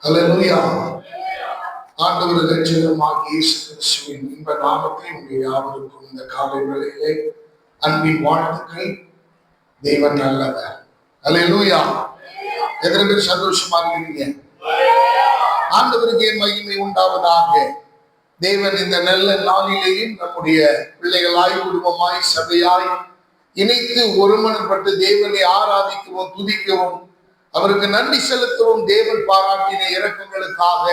அல்லேலூயா. ஆண்டவர் இரட்சகருமாகிய இயேசு கிறிஸ்துவின் இன்ப நாமத்தில் உங்கள் யாவருக்கும் இந்த காலை வேளையிலே அன்பின் வாழ்த்துக்கள். தேவன் நல்லவர். அல்லேலூயா. எத்தனை பேர் சந்தோஷமா இருக்கிறீங்க? ஆண்டவருக்கு மகிமை உண்டாவதாக. தேவன் இந்த நல்ல நாளிலேயும் நம்முடைய பிள்ளைகளாய், குடும்பமாய், சபையாய் இணைத்து ஒருமனப்பட்டு தேவனை ஆராதிக்கவும், துதிக்கவும், அவருக்கு நன்றி செலுத்தவும் தேவன் பாராட்டின இரக்கங்களுக்காக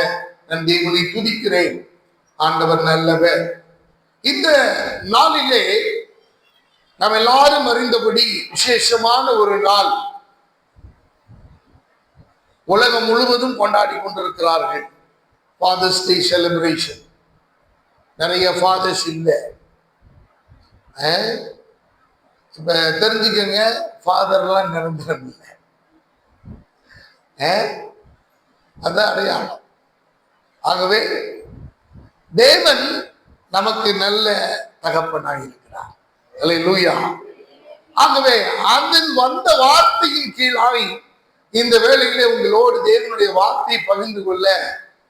நான் தேவனை துதிக்கிறேன். ஆண்டவர் நல்லவர். இந்த நாளிலே நாம் எல்லாரும் அறிந்தபடி விசேஷமான ஒரு நாள் உலகம் முழுவதும் கொண்டாடி கொண்டிருக்கிறார்கள். Father's day celebration. நிறைய ஃபாதர்ஸ் இல்லை. இப்ப தெரிஞ்சுக்கங்க, ஃபாதர்லாம் நிரந்தரம் இல்லை. அதான் அடையாளம். ஆகவே தேவன் நமக்கு நல்ல தகப்பனாக இருக்கிறார். அல்லேலூயா. ஆகவே அதில் வந்த வார்த்தையின் கீழாய் இந்த வேளையிலே உங்களோடு தேவனுடைய வார்த்தையை பகிர்ந்து கொள்ள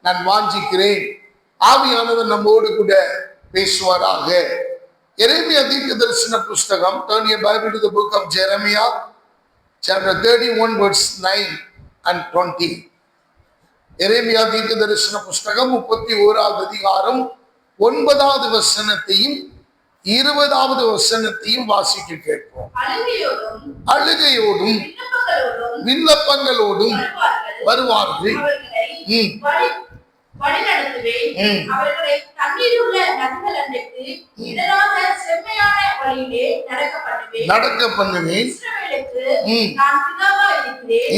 நான் வாஞ்சிக்கிறேன். ஆவியானவர் நம்மோடு கூட பேசுவாராக. எரேமியா தீர்க்கதரிசன புஸ்தகம். Turn your Bible to the book of Jeremiah, chapter 31, verse 9 and 20. எரேமியா தீர்க்கதரிசன புஸ்தகம் 31வது அதிகாரம் 9வது வசனத்தையும் 20வது வசனத்தையும் வாசிக்க கேட்போம். அழுகையோடும் விண்ணப்பங்களோடும் வருவார்கள். நடக்க பண்ணுவேன்.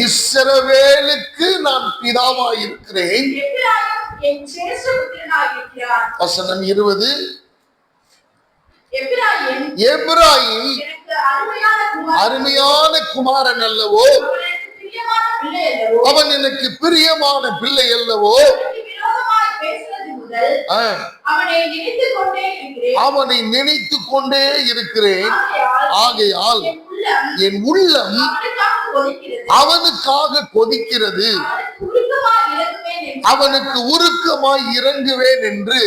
இஸ்ரவேலுக்கு நான் பிதாவாய் இருக்கிறேன். வசனம் 20. எப்பிராயீம் அருமையான குமாரன் அல்லவோ, அவன் எனக்கு பிரியமான பிள்ளை அல்லவோ, அவனை நினைத்து கொண்டே இருக்கிறேன். ஆகையால் என் உள்ளம் அவனுக்காக கொதிக்கிறது, அவனுக்கு உருக்கமாய் இறங்குவேன் என்று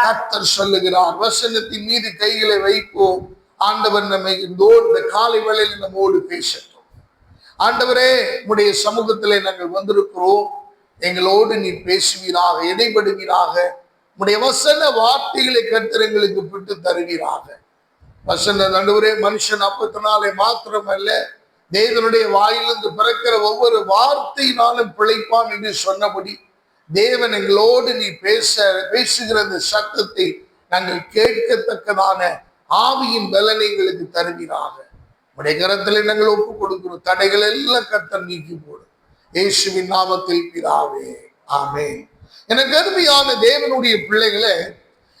கர்த்தர் சொல்லுகிறார். வசனத்தின் மீது கைகளை வைப்போம். ஆண்டவர் நம்மை இந்த காலை வேளையில் நம்மோடு பேசட்டும். ஆண்டவரே, உம்முடைய சமூகத்திலே நாங்கள் வந்திருக்கிறோம். எங்களோடு நீ பேசுவீராக, இடைபடுவீராக. உம்முடைய வசன வார்த்தைகளை கர்த்தர் எங்களுக்கு விட்டு தருவீராக. வசன ஆண்டவரே, மனுஷன் அப்பத்தினாலே மாத்திரமல்ல, தேவனுடைய வாயிலிருந்து பிறக்கிற ஒவ்வொரு வார்த்தையினாலும் பிழைப்பான் என்று சொன்னபடி தேவன் எங்களோடு நீ பேசுகிற அந்த சத்தத்தை நாங்கள் கேட்கத்தக்கதான ஆவியின் பலனை எங்களுக்கு தருவீராக. உடைய கரத்தில் நாங்கள் ஒப்புக் கொடுக்கிறோம். தடைகள் எல்லாம் கர்த்தர் நீக்கி போடும். இயேசுவின் நாமத்தில் பிதாவே, ஆமென். எனக்கு அருமையான தேவனுடைய பிள்ளைகளே,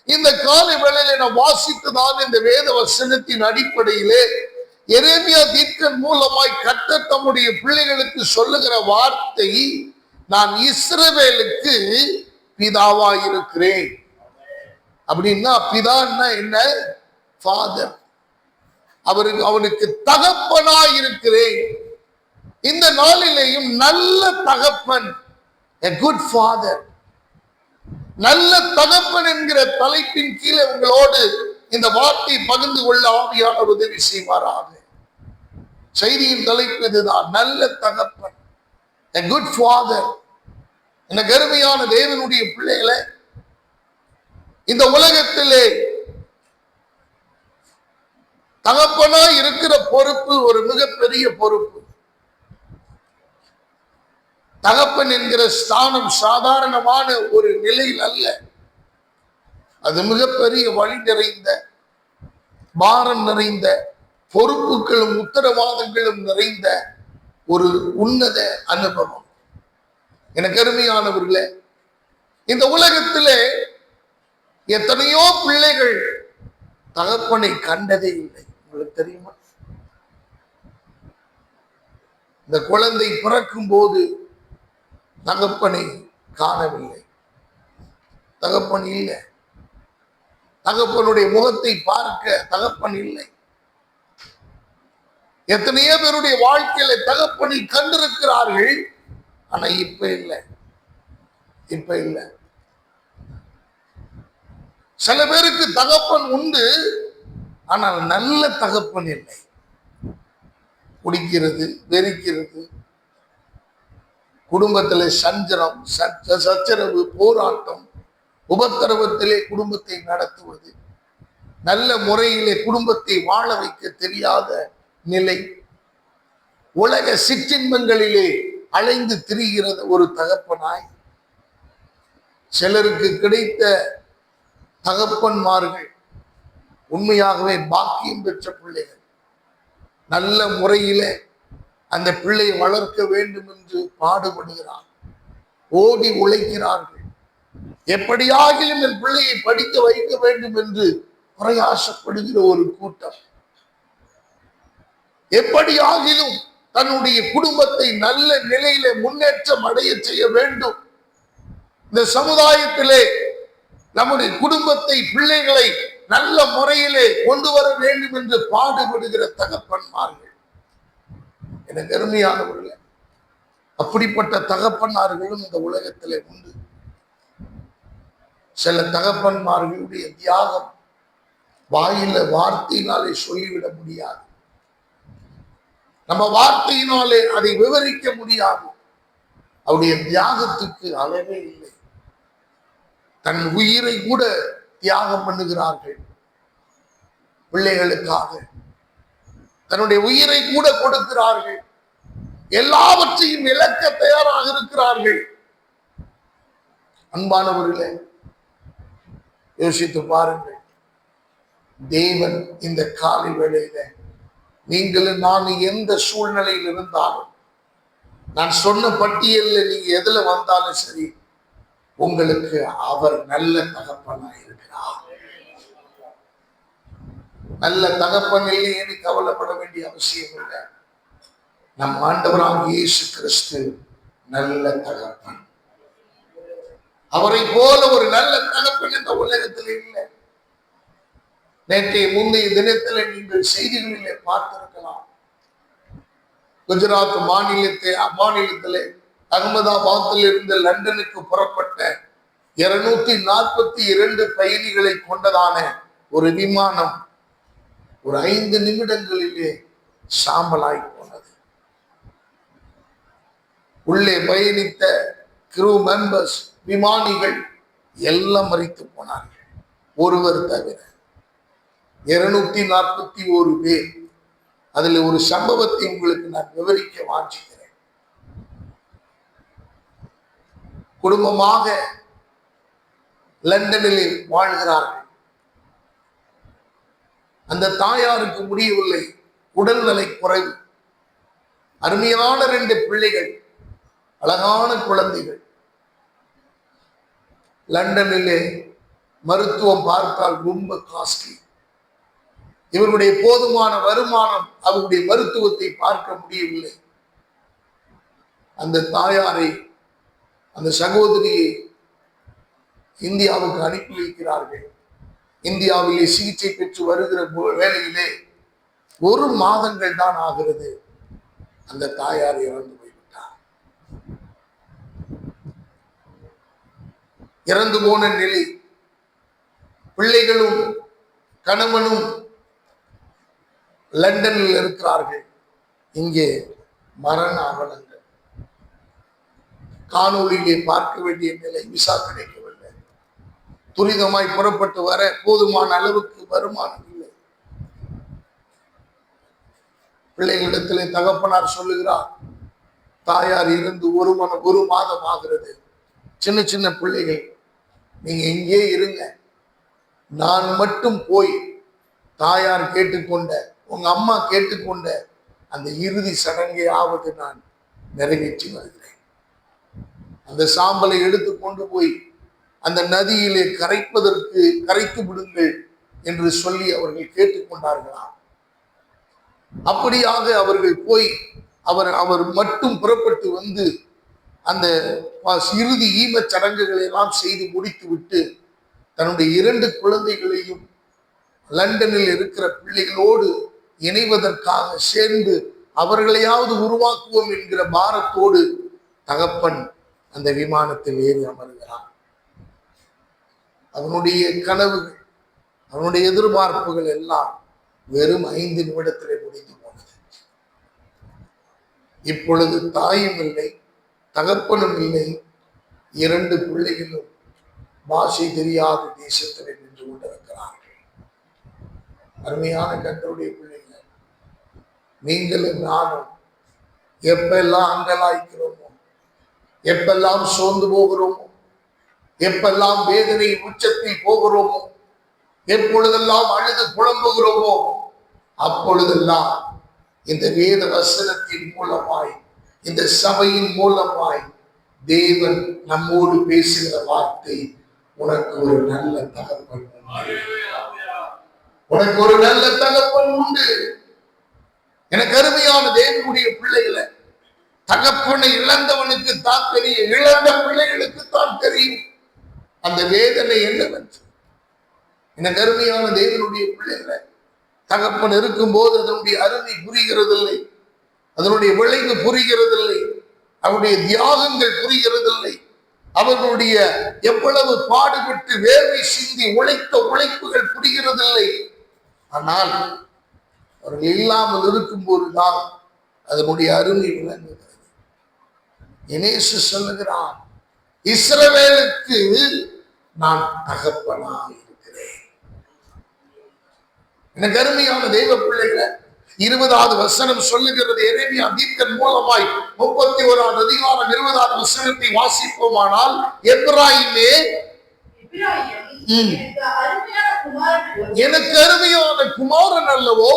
இந்த காலை வேளையில நான் வாசித்ததான இந்த வேத வசனத்தின் அடிப்படையிலே எரேமியா தீர்க்கன் மூலமாய் கர்த்தர் தம்முடைய பிள்ளைகளுக்கு சொல்லுகிற வார்த்தை, நான் இஸ்ரவேலுக்கு பிதாவாய் இருக்கிறேன். அப்படின்னா பிதான்னா என்ன? ஃபாதர். அவனுக்கு தகப்பனாய் இருக்கிறேன். இந்த நாளிலேயும் நல்ல தகப்பன், a good father, நல்ல தகப்பன் என்கிற தலைப்பின் கீழே உங்களோடு இந்த வார்த்தை பகிர்ந்து கொள்ள ஆவியானவர் உதவி செய்வாராக. செய்தியின் தலைப்பு இதுதான், நல்ல தகப்பன், a good father. எனக்கு அருமையான தேவனுடைய பிள்ளைகளை, இந்த உலகத்திலே தகப்பனா இருக்கிற பொறுப்பு ஒரு மிகப்பெரிய பொறுப்பு. தகப்பன் என்கிற ஸ்தானம் சாதாரணமான ஒரு நிலையில் அல்ல. அது மிகப்பெரிய வழி நிறைந்த, பாரம் நிறைந்த, பொறுப்புகளும் உத்தரவாதங்களும் நிறைந்த ஒரு உன்னத அனுபவம். எனக்கு அருமையானவர்களே, இந்த உலகத்திலே எத்தனையோ பிள்ளைகள் தகப்பனை கண்டதே இல்லை. உங்களுக்கு தெரியுமா? இந்த குழந்தை பிறக்கும் போது தகப்பனை காணவில்லை. தகப்பன் இல்லை. தகப்பனுடைய முகத்தை பார்க்க தகப்பன் இல்லை. எத்தனையோ பேருடைய வாழ்க்கையில தகப்பனை கண்டிருக்கிறார்கள், ஆனா இப்ப இல்லை. இப்ப இல்ல. சில பேருக்கு தகப்பன் உண்டு, ஆனால் நல்ல தகப்பன் இல்லை. குடிக்கிறது, வெறிக்கிறது, குடும்பத்திலே சஞ்சலம், சச்சரவு, போராட்டம், உபத்திரவத்திலே குடும்பத்தை நடத்துவது, நல்ல முறையிலே குடும்பத்தை வாழ வைக்க தெரியாத நிலை, உலக சிற்றின்பங்களிலே அலைந்து திரிகிறது ஒரு தகப்பனாய். சிலருக்கு கிடைத்த தகப்பன்மார்கள் உண்மையாகவே பாக்கியம் பெற்ற பிள்ளைகள். நல்ல முறையிலே அந்த பிள்ளையை வளர்க்க வேண்டும் என்று பாடுபடுகிறார், ஓடி உழைக்கிறார்கள். எப்படியாகிலும் என் பிள்ளையை படிக்க வைக்க வேண்டும் என்று பிரயாசப்படுகிற ஒரு கூட்டம். எப்படியாகிலும் தன்னுடைய குடும்பத்தை நல்ல நிலையில முன்னேற்றம் அடைய செய்ய வேண்டும். இந்த சமுதாயத்திலே நம்முடைய குடும்பத்தை, பிள்ளைகளை நல்ல முறையிலே கொண்டு வர வேண்டும் என்று பாடுபடுகிற தகப்பன்மார்கள். எனக்கு அருமையானவர்களே, அப்படிப்பட்ட தகப்பன்மார்களும் இந்த உலகத்திலே உண்டு. சில தகப்பன்மார்களுடைய தியாகம் வாயில வார்த்தையினாலே சொல்லிவிட முடியாது. நம்ம வார்த்தையினாலே அதை விவரிக்க முடியாது. அவருடைய தியாகத்துக்கு அளவே இல்லை. தன் உயிரை கூட தியாகம் பண்ணுகிறார்கள் பிள்ளைகளுக்காக. தன்னுடைய உயிரை கூட கொடுக்கிறார்கள். எல்லாவற்றையும் இழக்க தயாராக இருக்கிறார்கள். அன்பானவர்களே, யோசித்து பாருங்கள். தேவன் இந்த காலை வேளையில நீங்களும் நான் எந்த சூழ்நிலையில் இருந்தாலும், நான் சொன்ன பட்டியலில் நீங்க எதுல வந்தாலும் சரி, உங்களுக்கு அவர் நல்ல தகப்பனாக இருக்கிறார். நல்ல தகப்பன் இல்லையே கவலைப்பட வேண்டிய அவசியம் இல்லை. நம் ஆண்டவராக இயேசு கிறிஸ்து நல்ல தகப்பன். அவரை போல ஒரு நல்ல தகப்பன் இந்த உலகத்தில் இல்லை. நேற்றைய முந்தைய தினத்தில் நீங்கள் செய்திகளிலே பார்த்திருக்கலாம். குஜராத் மாநிலத்திலே அகமதாபாத்தில் இருந்து லண்டனுக்கு புறப்பட்ட 242 பயணிகளை கொண்டதான ஒரு விமானம் ஒரு 5 நிமிடங்களிலே சாம்பலாய் போனது. உள்ளே பயணித்த கிரூ மெம்பர்ஸ், விமானிகள் எல்லாம் மரித்து போனார்கள், ஒருவர் தவிர. 241 பேர். அதில் ஒரு சம்பவத்தை உங்களுக்கு நான் விவரிக்க வாஞ்சிக்கிறேன். குடும்பமாக லண்டனில் வாழ்கிறார்கள். அந்த தாயாருக்கு முடியவில்லை, உடல்நலை குறைவு. அருமையான 2 பிள்ளைகள், அழகான குழந்தைகள். லண்டனிலே மருத்துவம் பார்த்தால் ரொம்ப காஸ்ட்லி. இவருடைய போதுமான வருமானம் அவருடைய மருத்துவத்தை பார்க்க முடியவில்லை. அந்த தாயாரை, அந்த சகோதரியை இந்தியாவுக்கு அனுப்பி வைக்கிறார்கள். இந்தியாவிலே சிகிச்சை பெற்று வருகிற வேளையிலே 1 மாதங்கள் தான் ஆகிறது. அந்த தாயார் இறந்து போய்விட்டார். இறந்து போன நிலை. பிள்ளைகளும் கணவனும் லண்டனில் இருக்கிறார்கள். இங்கே மரண அவலங்கள். காணொலியிலே பார்க்க வேண்டிய நிலை. விசா கிடைக்கவில்லை. துரிதமாய் புறப்பட்டு வர போதுமான அளவுக்கு வருமானம் இல்லை. பிள்ளைகளிடத்திலே தகப்பனார் சொல்லுகிறார், தாயார் இருந்து 1 மாதம் ஆகிறது. சின்ன சின்ன பிள்ளைகள், நீங்க இங்கே இருங்க, நான் மட்டும் போய் தாயார் கேட்டுக்கொண்ட, உங்க அம்மா கேட்டுக்கொண்ட அந்த இறுதி சடங்கையாவது நான் நிறைவேற்றி வருகிறேன். அந்த சாம்பலை எடுத்து கொண்டு போய் அந்த நதியிலே கரைத்து விடுங்கள் என்று சொல்லி அவர்கள் கேட்டுக்கொண்டார்களாம். அப்படியாக அவர்கள் போய் அவர் மட்டும் புறப்பட்டு வந்து அந்த இறுதி ஈமச் சடங்குகளை எல்லாம் செய்து முடித்து விட்டு தன்னுடைய 2 குழந்தைகளையும் லண்டனில் இருக்கிற பிள்ளைகளோடு இணைவதற்காக சேர்ந்து அவர்களையாவது உருவாக்குவோம் என்கிற பாரத்தோடு தகப்பன் அந்த விமானத்தில் ஏறி அமர்கிறான். அவனுடைய கனவுகள், அவனுடைய எதிர்பார்ப்புகள் எல்லாம் வெறும் 5 நிமிடத்திலே முடிந்து போனது. இப்பொழுது தாயும் இல்லை, தகப்பனும் இல்லை, 2 பிள்ளைகளும் பாஷை தெரியாத தேசத்தில் நின்று கொண்டிருக்கிறார்கள். அருமையான கர்த்தருடைய பிள்ளைகள், நீங்களும் நானும் எப்பெல்லாம் அங்கலாய்க்கிறோமோ, எப்பெல்லாம் சோர்ந்து போகிறோமோ, எப்பெல்லாம் வேதனை உச்சத்தில் போகிறோமோ, எப்பொழுதெல்லாம் அழுது புலம்புகிறோமோ, அப்பொழுதெல்லாம் இந்த வேத வசனத்தின் மூலமாய், இந்த சபையின் மூலமாய் தேவன் நம்மோடு பேசுகிற வார்த்தை, உனக்கு ஒரு நல்ல தகப்பன் உண்டு, உனக்கு ஒரு நல்ல தகப்பன் உண்டு. எனக்கு அருமையான தேவனுடைய பிள்ளைகளை, தகப்பனை இழந்தவனுக்கு தான் தெரியும், இழந்த பிள்ளைகளுக்கு தான் தெரியும் அந்த வேதனை என்னவென்று. எனக்கு அருமையான தேவனுடைய பிள்ளைகளை, தகப்பன் இருக்கும் போது அதனுடைய அருமை புரிகிறதில்லை, அதனுடைய விளைவு புரிகிறதில்லை, அவருடைய தியாகங்கள் புரிகிறதில்லை, அவர்களுடைய எவ்வளவு பாடுபட்டு வேர்வை சிந்தி உழைத்த உழைப்புகள் புரிகிறதில்லை. ஆனால் அவர்கள் இல்லாமல் இருக்கும் போதுதான் அதனுடைய அருமை விளங்குகிறது. இயேசு சொல்லுகிறான், இஸ்ரவேலுக்கு நான் தகப்பனாக இருக்கிறேன். எனக்கு அருமையான தெய்வ பிள்ளைகளை, 20வது வசனம் சொல்லுகிறது, எரேமியா தீர்க்கன் மூலமாய் 31வது அதிகாரம் 20வது வசனத்தை வாசிப்போமானால், எப்ராயிமே எனக்கு அருமையான குமாரன் அல்லவோ,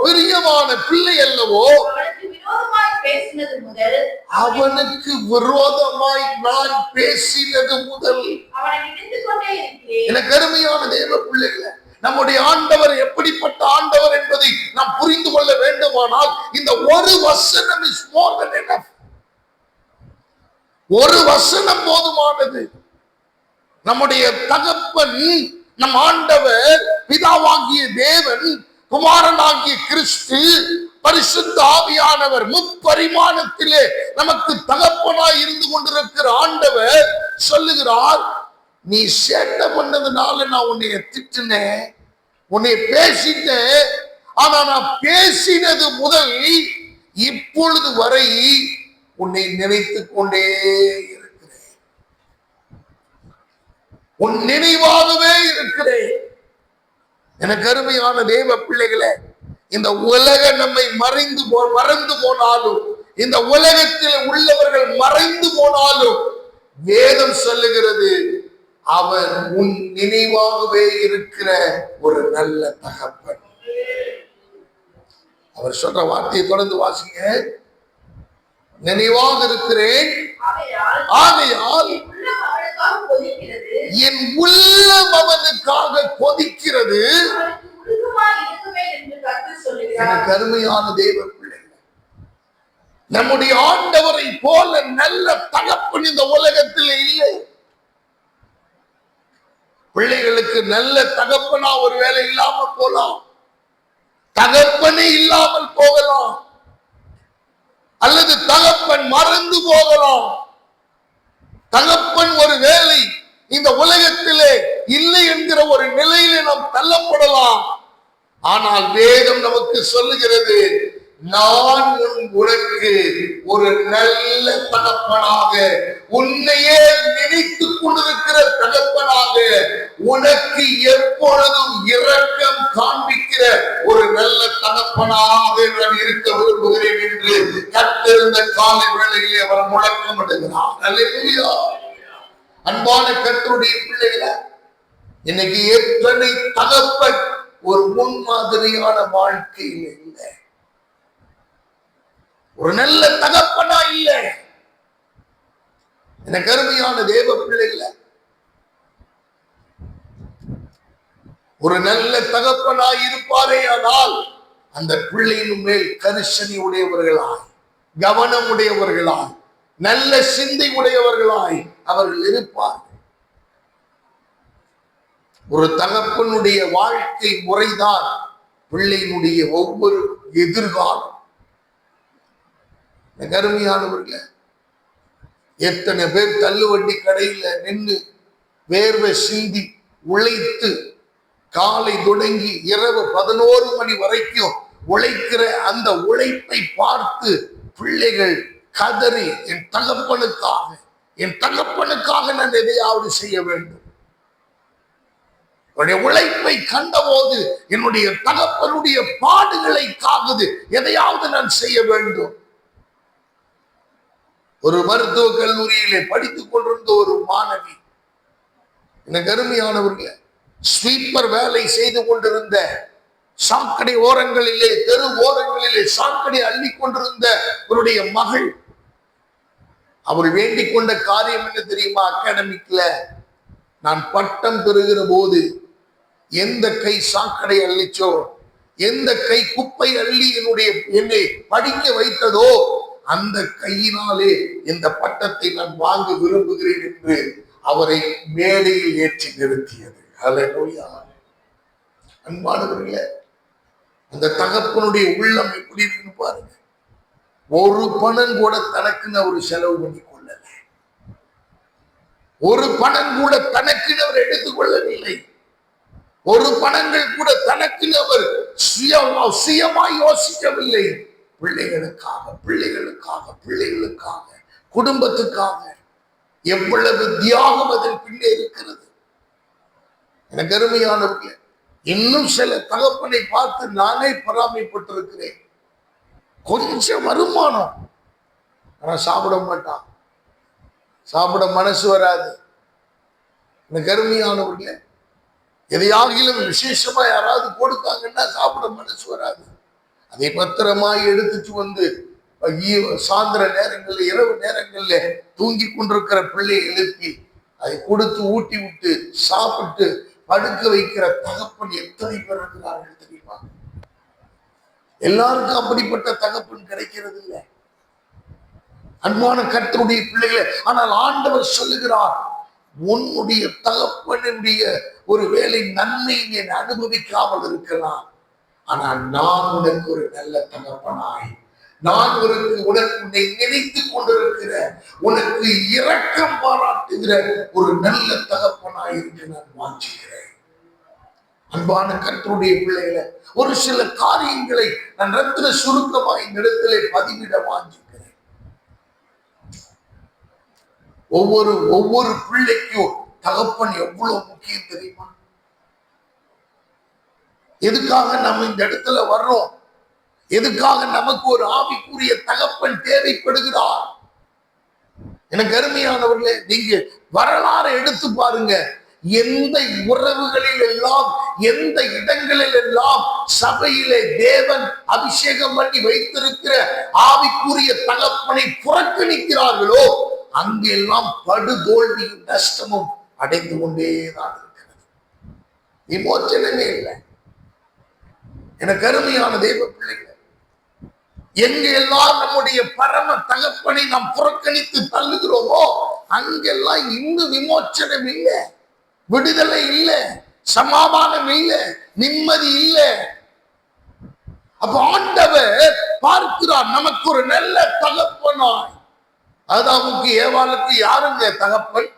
பிரியமான பிள்ளை அல்லவோ, அவனுக்கு விரோதமாய் நான் பேசினது முதல். எனக்கு அருமையான தேவ பிள்ளைகளை, நம்முடைய ஆண்டவர் எப்படிப்பட்ட ஆண்டவர் என்பதை நாம் புரிந்து கொள்ள வேண்டுமானால் இந்த ஒரு வசனம் இஸ் மோர் தென் எனஃப். ஒரு வசனம் போதுமானது. நம்முடைய தகப்பன், நம் ஆண்டவர், பிதாவாகிய தேவன், குமாரனாகிய கிறிஸ்து, பரிசுத்த ஆவியானவர், முப்பரிமாணத்திலே நமக்கு தகப்பனாய் இருந்து கொண்டிருக்கிற ஆண்டவர் சொல்லுகிறார், நீ சேட்டை பண்ணதுனால நான் உன்னை திட்டினேன், உன்னை பேசிட்டேன், ஆனா நான் பேசினது முதல் இப்பொழுது வரை உன்னை நினைத்துக் கொண்டே இருக்கிறேன், உன் நினைவாகவே இருக்கிறேன். எனக்கு அருமையான தேவ பிள்ளைகளே, இந்த உலக நம்மை மறந்து போனாலும், இந்த உலகத்தில் உள்ளவர்கள் மறைந்து போனாலும், வேதம் சொல்லுகிறது, அவர் உன் நினைவாகவே இருக்கிற ஒரு நல்ல தகப்பன். அவர் சொல்ற வார்த்தையை தொடர்ந்து வாசிங்க. நினைவாக இருக்கிறேன், ஆகையால் என் உள்ளம் அவனுக்காக கொதிக்கிறது. எனக்கு அருமையான தேவ பிள்ளைகள், நம்முடைய ஆண்டவரை போல நல்ல தகப்பன் இந்த உலகத்தில் இல்லை. பிள்ளைகளுக்கு நல்ல தகப்பனா ஒரு வேலை இல்லாம போலாம், தகப்பனே இல்லாமல் போகலாம், அல்லது தகப்பன் மறந்து போகலாம். தகப்பன் ஒரு வேலை இந்த உலகத்திலே இல்லை என்கிற ஒரு நிலையிலே நாம் தள்ளப்படலாம். ஆனால் வேதம் நமக்கு சொல்லுகிறது, நான் உனக்கு ஒரு நல்ல தகப்பனாக, உன்னையே நினைத்துக் கொண்டிருக்கிற தகப்பனாக, உனக்கு எப்பொழுதும் இரக்கம் காண்பிக்கிற ஒரு நல்ல தகப்பனாக நான் இருக்க விரும்புகிறேன் என்று கத்திருந்த காலை வேளையிலே அவர் முழக்கமிடுகிறார். அல்லேலூயா. அன்பான கர்த்தருடைய பிள்ளைகளை, இன்னைக்கு எத்தனை தகப்பன் ஒரு முன்மாதிரியான வாழ்க்கையில் இல்லை, ஒரு நல்ல தகப்பனா இல்லை. எனக்கு அருமையான தேவ பிள்ளைகளை, ஒரு நல்ல தகப்பனாய் இருப்பாரே ஆனால் அந்த பிள்ளையின் மேல் கரிசனை உடையவர்களாய், கவனம் உடையவர்களாய், நல்ல சிந்தை உடையவர்களாய் அவர்கள் இருப்பார். ஒரு தகப்பனுடைய வாழ்க்கை முறைதான் பிள்ளையினுடைய ஒவ்வொரு எதிர்காலம். அருமையானவர்களே, எத்தனை பேர் தள்ளுவண்டி கடையில நின்று வேர்வை சிந்தி உழைத்து காலை தொடங்கி இரவு 11 மணி வரைக்கும் உழைக்கிற அந்த உழைப்பை பார்த்து பிள்ளைகள் கதறி என் தகப்பனுக்காக நான் எதையாவது செய்ய வேண்டும். உழைப்பை கண்டபோது என்னுடைய தகப்பனுடைய பாடுகளை காக்குது, எதையாவது நான் செய்ய வேண்டும். ஒரு மருத்துவ கல்லூரியிலே படித்துக் கொண்டிருந்த ஒரு மாணவி, எனக்கு அருமையானவர்களே, ஸ்வீப்பர் வேலை செய்து கொண்டிருந்த, சாக்கடை ஓரங்களிலே தெரு ஓரங்களிலே சாக்கடை அள்ளி கொண்டிருந்த அவருடைய மகள், அவர் வேண்டிக் கொண்ட காரியம் என்ன தெரியுமா? அகாடமிக்ல நான் பட்டம் பெறுகிற போது எந்த கை சாக்கடை அள்ளிச்சோ, எந்த கை குப்பை அள்ளி என்னை படிக்க வைத்ததோ அந்த கையினாலே இந்த பட்டத்தை நான் வாங்க விரும்புகிறேன் என்று அவரை மேடையில் ஏற்றி நிறுத்தியது. ஹல்லேலூயா. அன்பானவர்களே, அந்த தகப்பனுடைய உள்ளம் எப்படி இருக்குன்னு பாருங்க. ஒரு பணம் கூட தனக்குன்னு அவர் செலவு பண்ணி கொள்ளல, ஒரு பணம் கூட தனக்குன்னு அவர் எடுத்துக் கொள்ளவில்லை, ஒரு பணங்கள் கூட தனக்குன்னு அவர் சுயமாய் யோசிக்கவில்லை. பிள்ளைகளுக்காக குடும்பத்துக்காக எவ்வளவு தியாகம் அதன் பின்னே இருக்கிறது. எனக்கு அருமையானவர்களே, இன்னும் சில தகப்பனை பார்த்து நானே பொறாமைப்பட்டிருக்கிறேன். கொஞ்சம் வருமானம், ஆனா சாப்பிட மாட்டான், சாப்பிட மனசு வராது. எனக்கு அருமையானவர்களே, எதையாகிலும் விசேஷமா யாராவது கொடுத்தாங்கன்னா சாப்பிட மனசு வராது. அதை பத்திரமாய் எடுத்துட்டு வந்து சாயந்தர நேரங்கள்ல இரவு நேரங்கள்ல தூங்கி கொண்டிருக்கிற பிள்ளையை எழுப்பி அதை கொடுத்து ஊட்டி விட்டு சாப்பிட்டு படுக்க வைக்கிற தகப்பன் எத்தனை பேர் இருக்கிறார்கள் தெரியுமா? எல்லாருக்கும் அப்படிப்பட்ட தகப்பன் கிடைக்கிறது இல்லை. அன்பான கர்த்தருடைய பிள்ளைகளே, ஆனால் ஆண்டவர் சொல்லுகிறார், உன்னுடைய தகப்பனுடைய ஒரு வேலை நன்மை நீ அனுபவிக்காமல் இருக்கலாம், ஆனால் நான் உனக்கு ஒரு நல்ல தகப்பனாய், நான் உன்னை நினைத்துக் கொண்டிருக்கிற, உனக்கு இரக்கம் பாராட்டுகிற ஒரு நல்ல தகப்பனாய் இருக்கு நான் வாஞ்சிக்கிறேன். அன்பான கர்த்தருடைய பிள்ளைகளை, ஒரு சில காரியங்களை நான் ரத்தின சுருக்கமாய் இந்த இடத்திலே பதிவிட வாஞ்சிக்கிறேன். ஒவ்வொரு பிள்ளைக்கும் தகப்பன் எவ்வளவு முக்கியம் தெரியுமா? எதுக்காக நம்ம இந்த இடத்துல வர்றோம்? எதுக்காக நமக்கு ஒரு ஆவிக்குரிய தகப்பன் தேவைப்படுகிறார்? எனக்கு அருமையானவர்களே, நீங்க வரலாறு எடுத்து பாருங்க. எந்த உறவுகளில் எல்லாம், எந்த இடங்களில் எல்லாம் சபையிலே தேவன் அபிஷேகம் பண்ணி வைத்திருக்கிற ஆவிக்குரிய தகப்பனை புறக்கணிக்கிறார்களோ அங்கெல்லாம் படுதோல்வியும் நஷ்டமும் அடைந்து கொண்டேதான் இருக்கிறது. விமோச்சனமே இல்லை. எனக்கு அருமையான தேவ பிள்ளைகள், எங்கெல்லாம் நம்முடைய பரம தகப்பனை நாம் புறக்கணித்து தள்ளுகிறோமோ அங்கெல்லாம் இன்னும் விமோச்சனம் இல்லை, விடுதலை இல்லை, சமாதானம் இல்லை, நிம்மதி இல்லை. அப்ப ஆண்டவர் பார்க்கிறார், நமக்கு ஒரு நல்ல தகப்பனாய். ஆதாமுக்கு ஏவாளுக்கு யாருங்க தகப்பன்?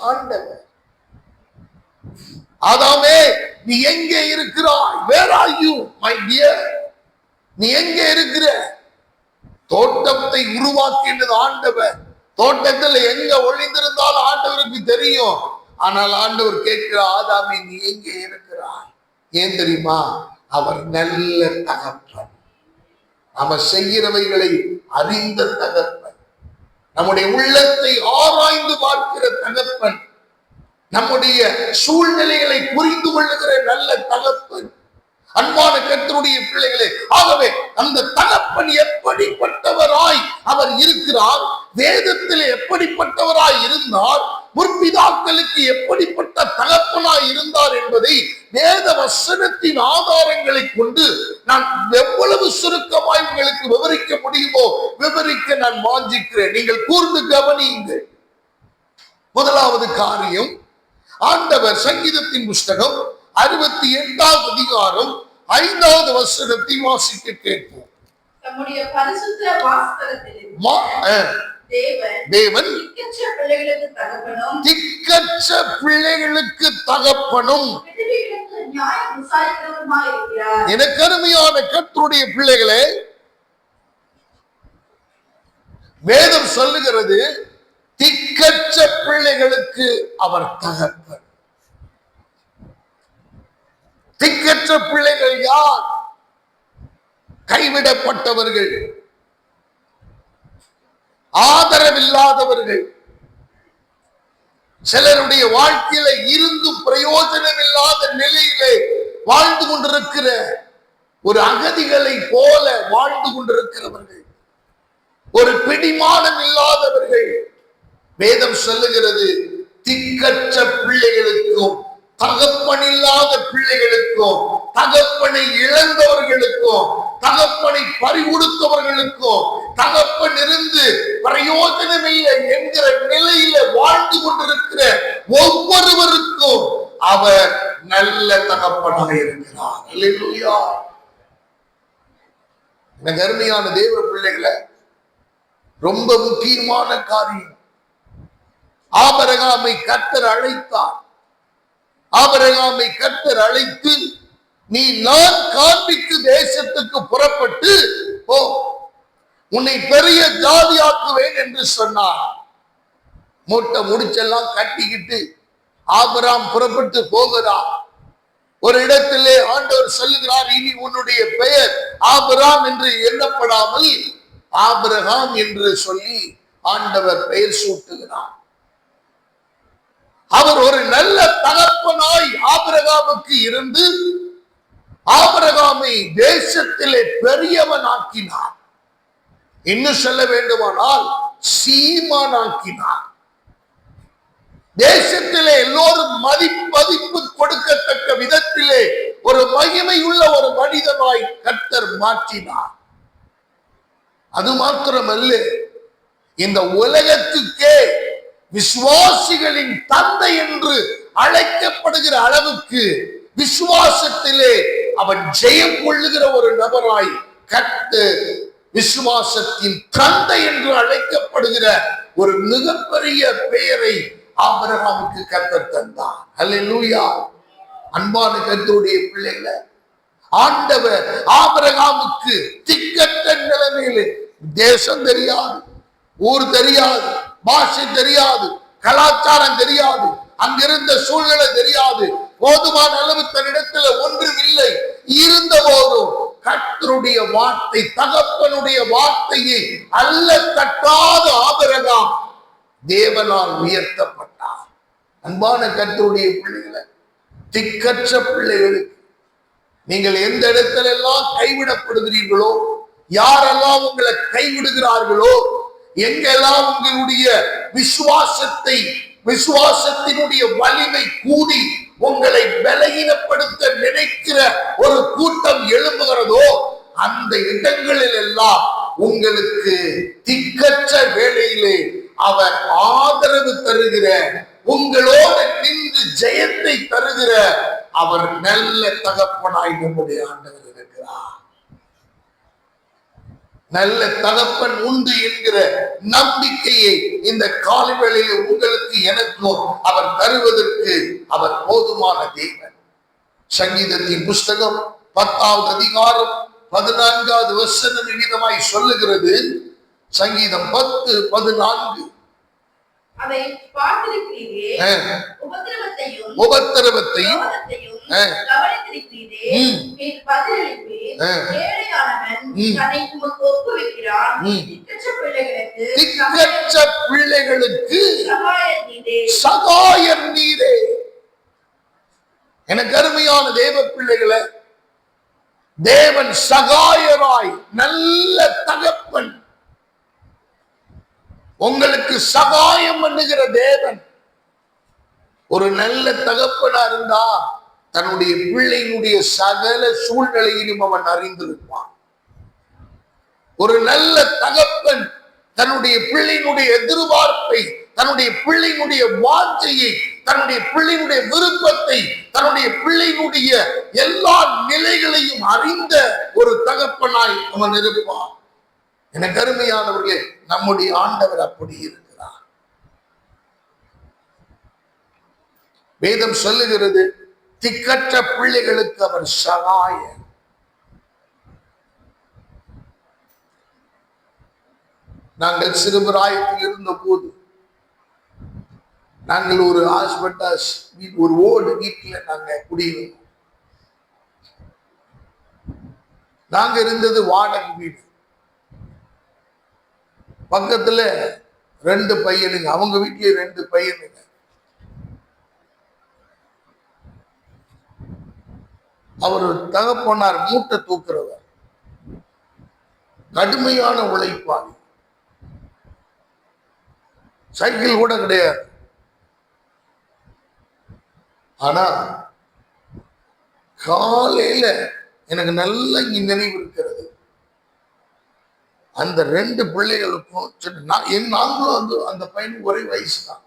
ஆண்டவர். ஆதாமே, நீ எங்கே இருக்கிறாய்? Where are you, my dear? நீ எங்கே இருக்கிற? தோட்டத்தை உருவாக்கின்றது ஆண்டவர். தோட்டத்தில் எங்க ஒளிந்திருந்தாலும் ஆண்டவருக்கு தெரியும். ஆனால் ஆண்டவர் கேட்கிற, ஆதாமே நீ எங்கே இருக்கிறாய்? ஏன் தெரியுமா? அவர் நல்ல தகப்பன், நாம செய்கிறவைகளை அறிந்த தகப்பன், நம்முடைய உள்ளத்தை ஆராய்ந்து பார்க்கிற தகப்பன், நம்முடைய சூழ்நிலைகளை புரிந்து கொள்ளுகிற நல்ல தகப்பன். அன்பான கர்த்தருடைய பிள்ளைகளே, ஆகவே அந்த தகப்பன் எப்படிப்பட்டவராய் அவர் இருக்கிறார், வேதத்தில் எப்படிப்பட்டவராய் இருந்தார், முற்பிதாக்களுக்கு எப்படிப்பட்ட தகப்பனாய் இருந்தார் என்பதை வேத வசனத்தின் ஆதாரங்களை கொண்டு நான் எவ்வளவு சுருக்கமாய் உங்களுக்கு விவரிக்க முடியுமோ விவரிக்க நான் வாஞ்சிக்கிறேன். நீங்கள் கூர்ந்து கவனியுங்கள். முதலாவது காரியம், ஆண்டவர் சங்கீதத்தின் புஸ்தகம் 68வது அதிகாரம் 5வது வசனத்தை வாசிக்க கேட்போம். நம்முடைய பரிசுத்த வாசஸ்தலத்திலே தேவன் திக்கற்ற பிள்ளைகளுக்கு தகப்பனும் எனக்கு அருமையான கர்த்தருடைய பிள்ளைகளே, வேதம் சொல்லுகிறது திக்கற்ற பிள்ளைகளுக்கு அவர் தகப்பன். திக்கற்ற பிள்ளைகள் யார்? கைவிடப்பட்டவர்கள், ஆதரவில்லாதவர்கள், சிலருடைய வாழ்க்கையில இருந்து பிரயோஜனம் இல்லாத நிலையிலே வாழ்ந்து கொண்டிருக்கிற ஒரு அகதிகளை போல வாழ்ந்து கொண்டிருக்கிறவர்கள், ஒரு பிடிமானம் இல்லாதவர்கள். வேதம் சொல்லுகிறது திக்கற்ற பிள்ளைகளுக்கும் தகப்பன் இல்லாத பிள்ளைகளுக்கும் தகப்பனை இழந்தவர்களுக்கும் தகப்பனை பறிகொடுத்தவர்களுக்கும் தகப்பன் இருந்து பிரயோஜனம் இல்லை என்கிற நிலையில வாழ்ந்து கொண்டிருக்கிற ஒவ்வொருவருக்கும் அவர் நல்ல தகப்பனாக இருக்கிறார். அல்லேலூயா. எனக்கு அருமையான தேவ பிள்ளைகளை, ரொம்ப முக்கியமான காரியம், ஆபிரகாமை கர்த்தர் அழைத்தார். ஆபிரகாமை கர்த்தர் அழைத்து, நீ நான் காண்பிக்கு தேசத்துக்கு புறப்பட்டு போ, உன்னை பெரிய ஜாதியாக்குவேன் என்று சொன்னார். மூட்டை முடிச்செல்லாம் கட்டிக்கிட்டு ஆபிரகாம் புறப்பட்டு போகிறார். ஒரு இடத்திலே ஆண்டவர் சொல்லுகிறார், இனி உன்னுடைய பெயர் ஆபிரகாம் என்று எண்ணப்படாமல் ஆபிரகாம் என்று சொல்லி ஆண்டவர் பெயர் சூட்டுகிறார். அவர் ஒரு நல்ல தகப்பனாய் ஆபிரகாமுக்கு இருந்து ஆபிரகாமை தேசத்திலே பெரியவன் ஆக்கினார். இன்னும் சொல்ல வேண்டுமானால் சீமானாக்கினார். தேசத்திலே எல்லோரும் மதிப்பு கொடுக்கத்தக்க விதத்திலே ஒரு மகிமையுள்ள ஒரு மனிதனாய் கர்த்தர் மாற்றினார். அது மாத்திரமல்ல, இந்த உலகத்துக்கே விசுவாசிகளின் தந்தை என்று அழைக்கப்படுகிற அளவுக்கு விசுவாசத்திலே அவன் ஜெயம் கொள்ளுகிற ஒரு நபராய் கர்த்தர் விசுவாசத்தின் தந்தை என்று அழைக்கப்படுகிற ஒரு மிகப்பெரிய பெயரை ஆபிரகாமுக்கு கர்த்தர் தந்தார். அல்லேலூயா. அன்பான கர்த்தருடைய பிள்ளைகளை, ஆண்டவர் ஆபிரகாமுக்கு திக்கற்ற நிலைமையிலே, தேசம் தெரியாது, ஊர் தெரியாது, பாஷை தெரியாது, கலாச்சாரம் தெரியாது, அங்கிருந்த சூழ்நிலை தெரியாது, போதுமான அளவு தன்னிடத்துல ஒன்றும் இல்லை, இருந்த போதும் கர்த்தருடைய வார்த்தை, தகப்பனுடைய வார்த்தையை அல்ல தட்டாத ஆபிரகாம் தேவனால் உயர்த்தப்பட்டார். அன்பான கர்த்தருடைய பிள்ளைகளை, திக்கற்ற பிள்ளைகளுக்கு நீங்கள் எந்த இடத்துல எல்லாம் கைவிடப்படுகிறீர்களோ, யாரெல்லாம் உங்களை கைவிடுகிறார்களோ, எங்கெல்லாம் உங்களுடைய விசுவாசத்தினுடைய வலிமை கூடி உங்களை பலகீனப்படுத்த நினைக்கிற ஒரு கூட்டம் எழும்புகிறதோ, அந்த இடங்களில் எல்லாம் உங்களுக்கு திக்கற்ற வேளையிலே அவர் ஆதரவு தருகிற, உங்களோடு நின்று ஜெயத்தை தருகிற அவர் நல்ல தகப்பனாய் நம்முடைய ஆண்டவர் இருக்கிறார். நல்ல தகப்பன் உண்டு என்கிற நம்பிக்கையை இந்த காலவேளையில் உங்களுக்கு எனக்கும் அவர் தருவதற்கு அவர் போதுமான தேவன். சங்கீதத்தின் புஸ்தகம் 10வது அதிகாரம் 14வது வசனம் விதமாய் சொல்லுகிறது. சங்கீதம் 10:14. அதை பார்த்திருக்கிறீரே, உபத்திரவத்தையும் கவனித்திருக்கிறீரே, நீர் பதிலளிப்பீர். ஏழையானவன் தன்னை உமக்கு ஒப்புவிக்கிறான். திக்கற்ற பிள்ளைகளுக்கு சகாயம் நீரே. எனக்கு அருமையான தேவ பிள்ளைகளை, தேவன் சகாயராய் நல்ல தகப்பன், உங்களுக்கு சகாயம் பண்ணுகிற தேவன். ஒரு நல்ல தகப்பனா இருந்தா தன்னுடைய பிள்ளையினுடைய சகல சூழ்நிலையிலும் அவன் அறிந்திருப்பான். ஒரு நல்ல தகப்பன் தன்னுடைய பிள்ளையினுடைய எதிர்பார்ப்பை, தன்னுடைய பிள்ளையினுடைய வாஞ்சையை, தன்னுடைய பிள்ளையினுடைய விருப்பத்தை, தன்னுடைய பிள்ளையினுடைய எல்லா நிலைகளையும் அறிந்த ஒரு தகப்பனாய் அவன் இருப்பான். எனக்கு அருமையானவர்களே, நம்முடைய ஆண்டவர் அப்படி இருக்கிறார். வேதம் சொல்லுகிறது, திக்கற்ற பிள்ளைகளுக்கு அவர் சகாயர். நாங்கள் சிறுபிராயத்தில் இருந்த போது நாங்கள் ஒரு ஹாஸ்பிட்டல் ஒரு ஓடு வீட்டுல நாங்க குடியிருந்தோம். நாங்க இருந்தது வாடகை வீடு. பக்கத்துல 2 பையனுங்க, அவங்க வீட்லயே 2 பையனுங்க. அவர் தகப்பனார் மூட்டை தூக்குறவர், கடுமையான உழைப்பாளி, சைக்கிள் கூட கிடையாது. ஆனா காலையில எனக்கு நல்ல நினைவு இருக்கிறது, அந்த 2 பிள்ளைகளுக்கும் நாங்களும் வந்து அந்த பையனுக்கு ஒரே வயசு தான்.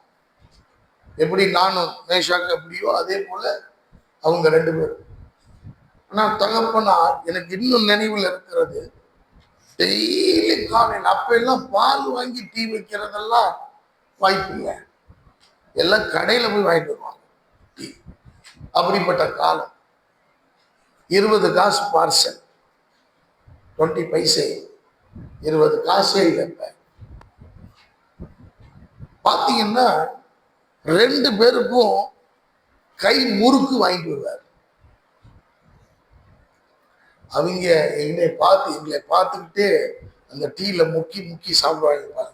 எப்படி நானும் மேஷாக்கு எப்படியோ அதே போல அவங்க 2 பேரும். ஆனா தகப்பனார் எனக்கு இன்னும் நினைவில் இருக்கிறது, டெய்லி காலையில் அப்ப எல்லாம் பால் வாங்கி டீ வைக்கிறதெல்லாம் வாய்ப்பு இல்லை, எல்லாம் கடையில போய் வாங்கிட்டு வருவாங்க டீ. அப்படிப்பட்ட காலம். 20 காசு பார்சல், 20 பைசே, 20 காசே இல்லை. பாத்தீங்கன்னா 2 பேருக்கும் கை முறுக்கு வாங்கிட்டு வருவார். அவங்க எங்களை பார்த்துக்கிட்டே அந்த டீல முக்கி முக்கி சாப்பிடுவாங்க.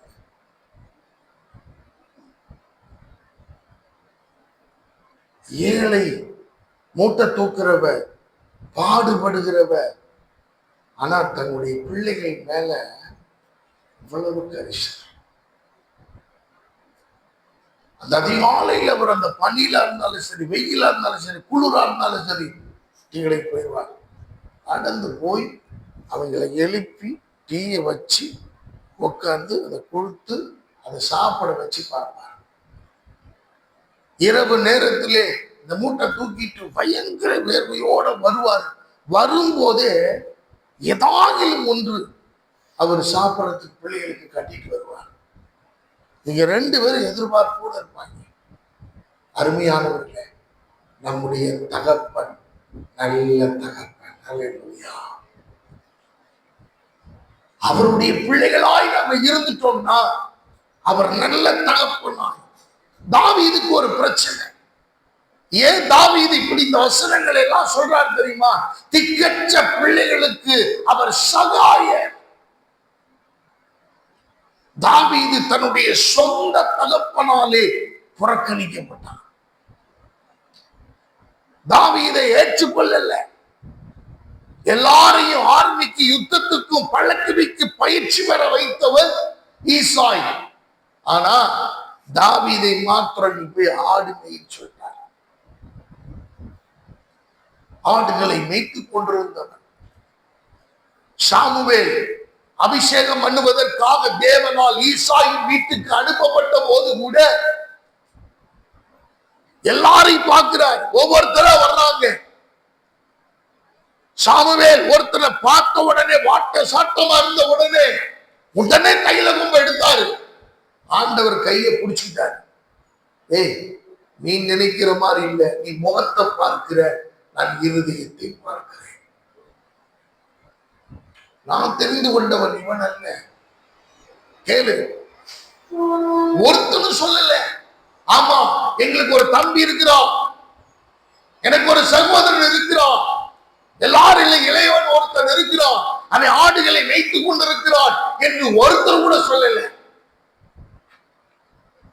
ஏழை, மூட்டை தூக்குறவ, பாடுபடுகிறவ, ஆனா தன்னுடைய பிள்ளைகள் மேல இவ்வளவு கரிசனம். அந்த அதிகாலையில் அவர் அந்த பனியில இருந்தாலும் சரி, வெயிலா இருந்தாலும் சரி, குளிரா இருந்தாலும் சரி, டீகளை போயிடுவார். நடந்து போய் அவங்களை எழுப்பி டீயை வச்சு உட்காந்து அதை கொடுத்து அதை சாப்பிட வச்சு பார்ப்பார். இரவு நேரத்திலே இந்த மூட்டை தூக்கிட்டு பயங்கர வேர்வையோட வருவார். வரும்போதே ஏதாவது ஒன்று அவர் சாப்பிடறதுக்கு பிள்ளைகளுக்கு கட்டிட்டு வருவார். நீங்க 2 பேரும் எதிர்பார்ப்போட இருப்பாங்க. அருமையானவர்களே, நம்முடைய தகப்பன் நல்ல தகப்பன். அல்லேலூயா. அவருடைய பிள்ளைகளாய் நம்ம இருந்துட்டோம்னா அவர் நல்ல தகப்பனாய். தாவீதுக்கு ஒரு பிரச்சனை. ஏன் தாவீது இப்படி இந்த வசனங்கள் எல்லாம் சொல்றார் தெரியுமா? திக்கற்ற பிள்ளைகளுக்கு அவர் சகாயர். தாவீது தன்னுடைய சொந்த தகப்பனாலே புறக்கணிக்கப்பட்டார். தாவீதை ஏற்றுக்கொள்ளல. எல்லாரையும் ஆர்மிக்கு, யுத்தத்துக்கும் பழக்கவிக்கு பயிற்சி பெற வைத்தவர் ஈசாய். ஆனா தாவீதை மாத்திரம் போய் ஆடு மேய்க்க சொன்னார். ஆடுகளை மேய்த்துக் கொண்டிருந்தவர். சாமுவேல் அபிஷேகம் பண்ணுவதற்காக தேவனால் ஈசாயின் வீட்டுக்கு அனுப்பப்பட்ட போது கூட எல்லாரையும் பார்க்கிறார். ஒவ்வொருத்தரா வர்றாங்க. சாமுவேல் ஒருத்தரை பார்த்த உடனே, வாட்ட சாட்டமா இருந்த உடனே கையில கும்ப எடுத்தாரு. ஆண்டவர் கையை பிடிச்சிட்டார். ஏய், நீ நினைக்கிற மாதிரி இல்ல, நீ முகத்தை பார்க்கிற, நான் இருதயத்தை பார்க்கிறேன். நான் தெரிந்து கொண்டவன் இவன் அல்ல. கேளு, ஒருத்தனும் சொல்லல. ஆமா, எங்களுக்கு ஒரு தம்பி இருக்கிறான், எனக்கு ஒரு சகோதரன் இருக்கிறான், எல்லாரும் இல்லை, இளையவன் ஒருத்தன் இருக்கிறான், அவன் ஆடுகளை வைத்துக் கொண்டிருக்கிறான் என்று ஒருத்தர் கூட சொல்லல.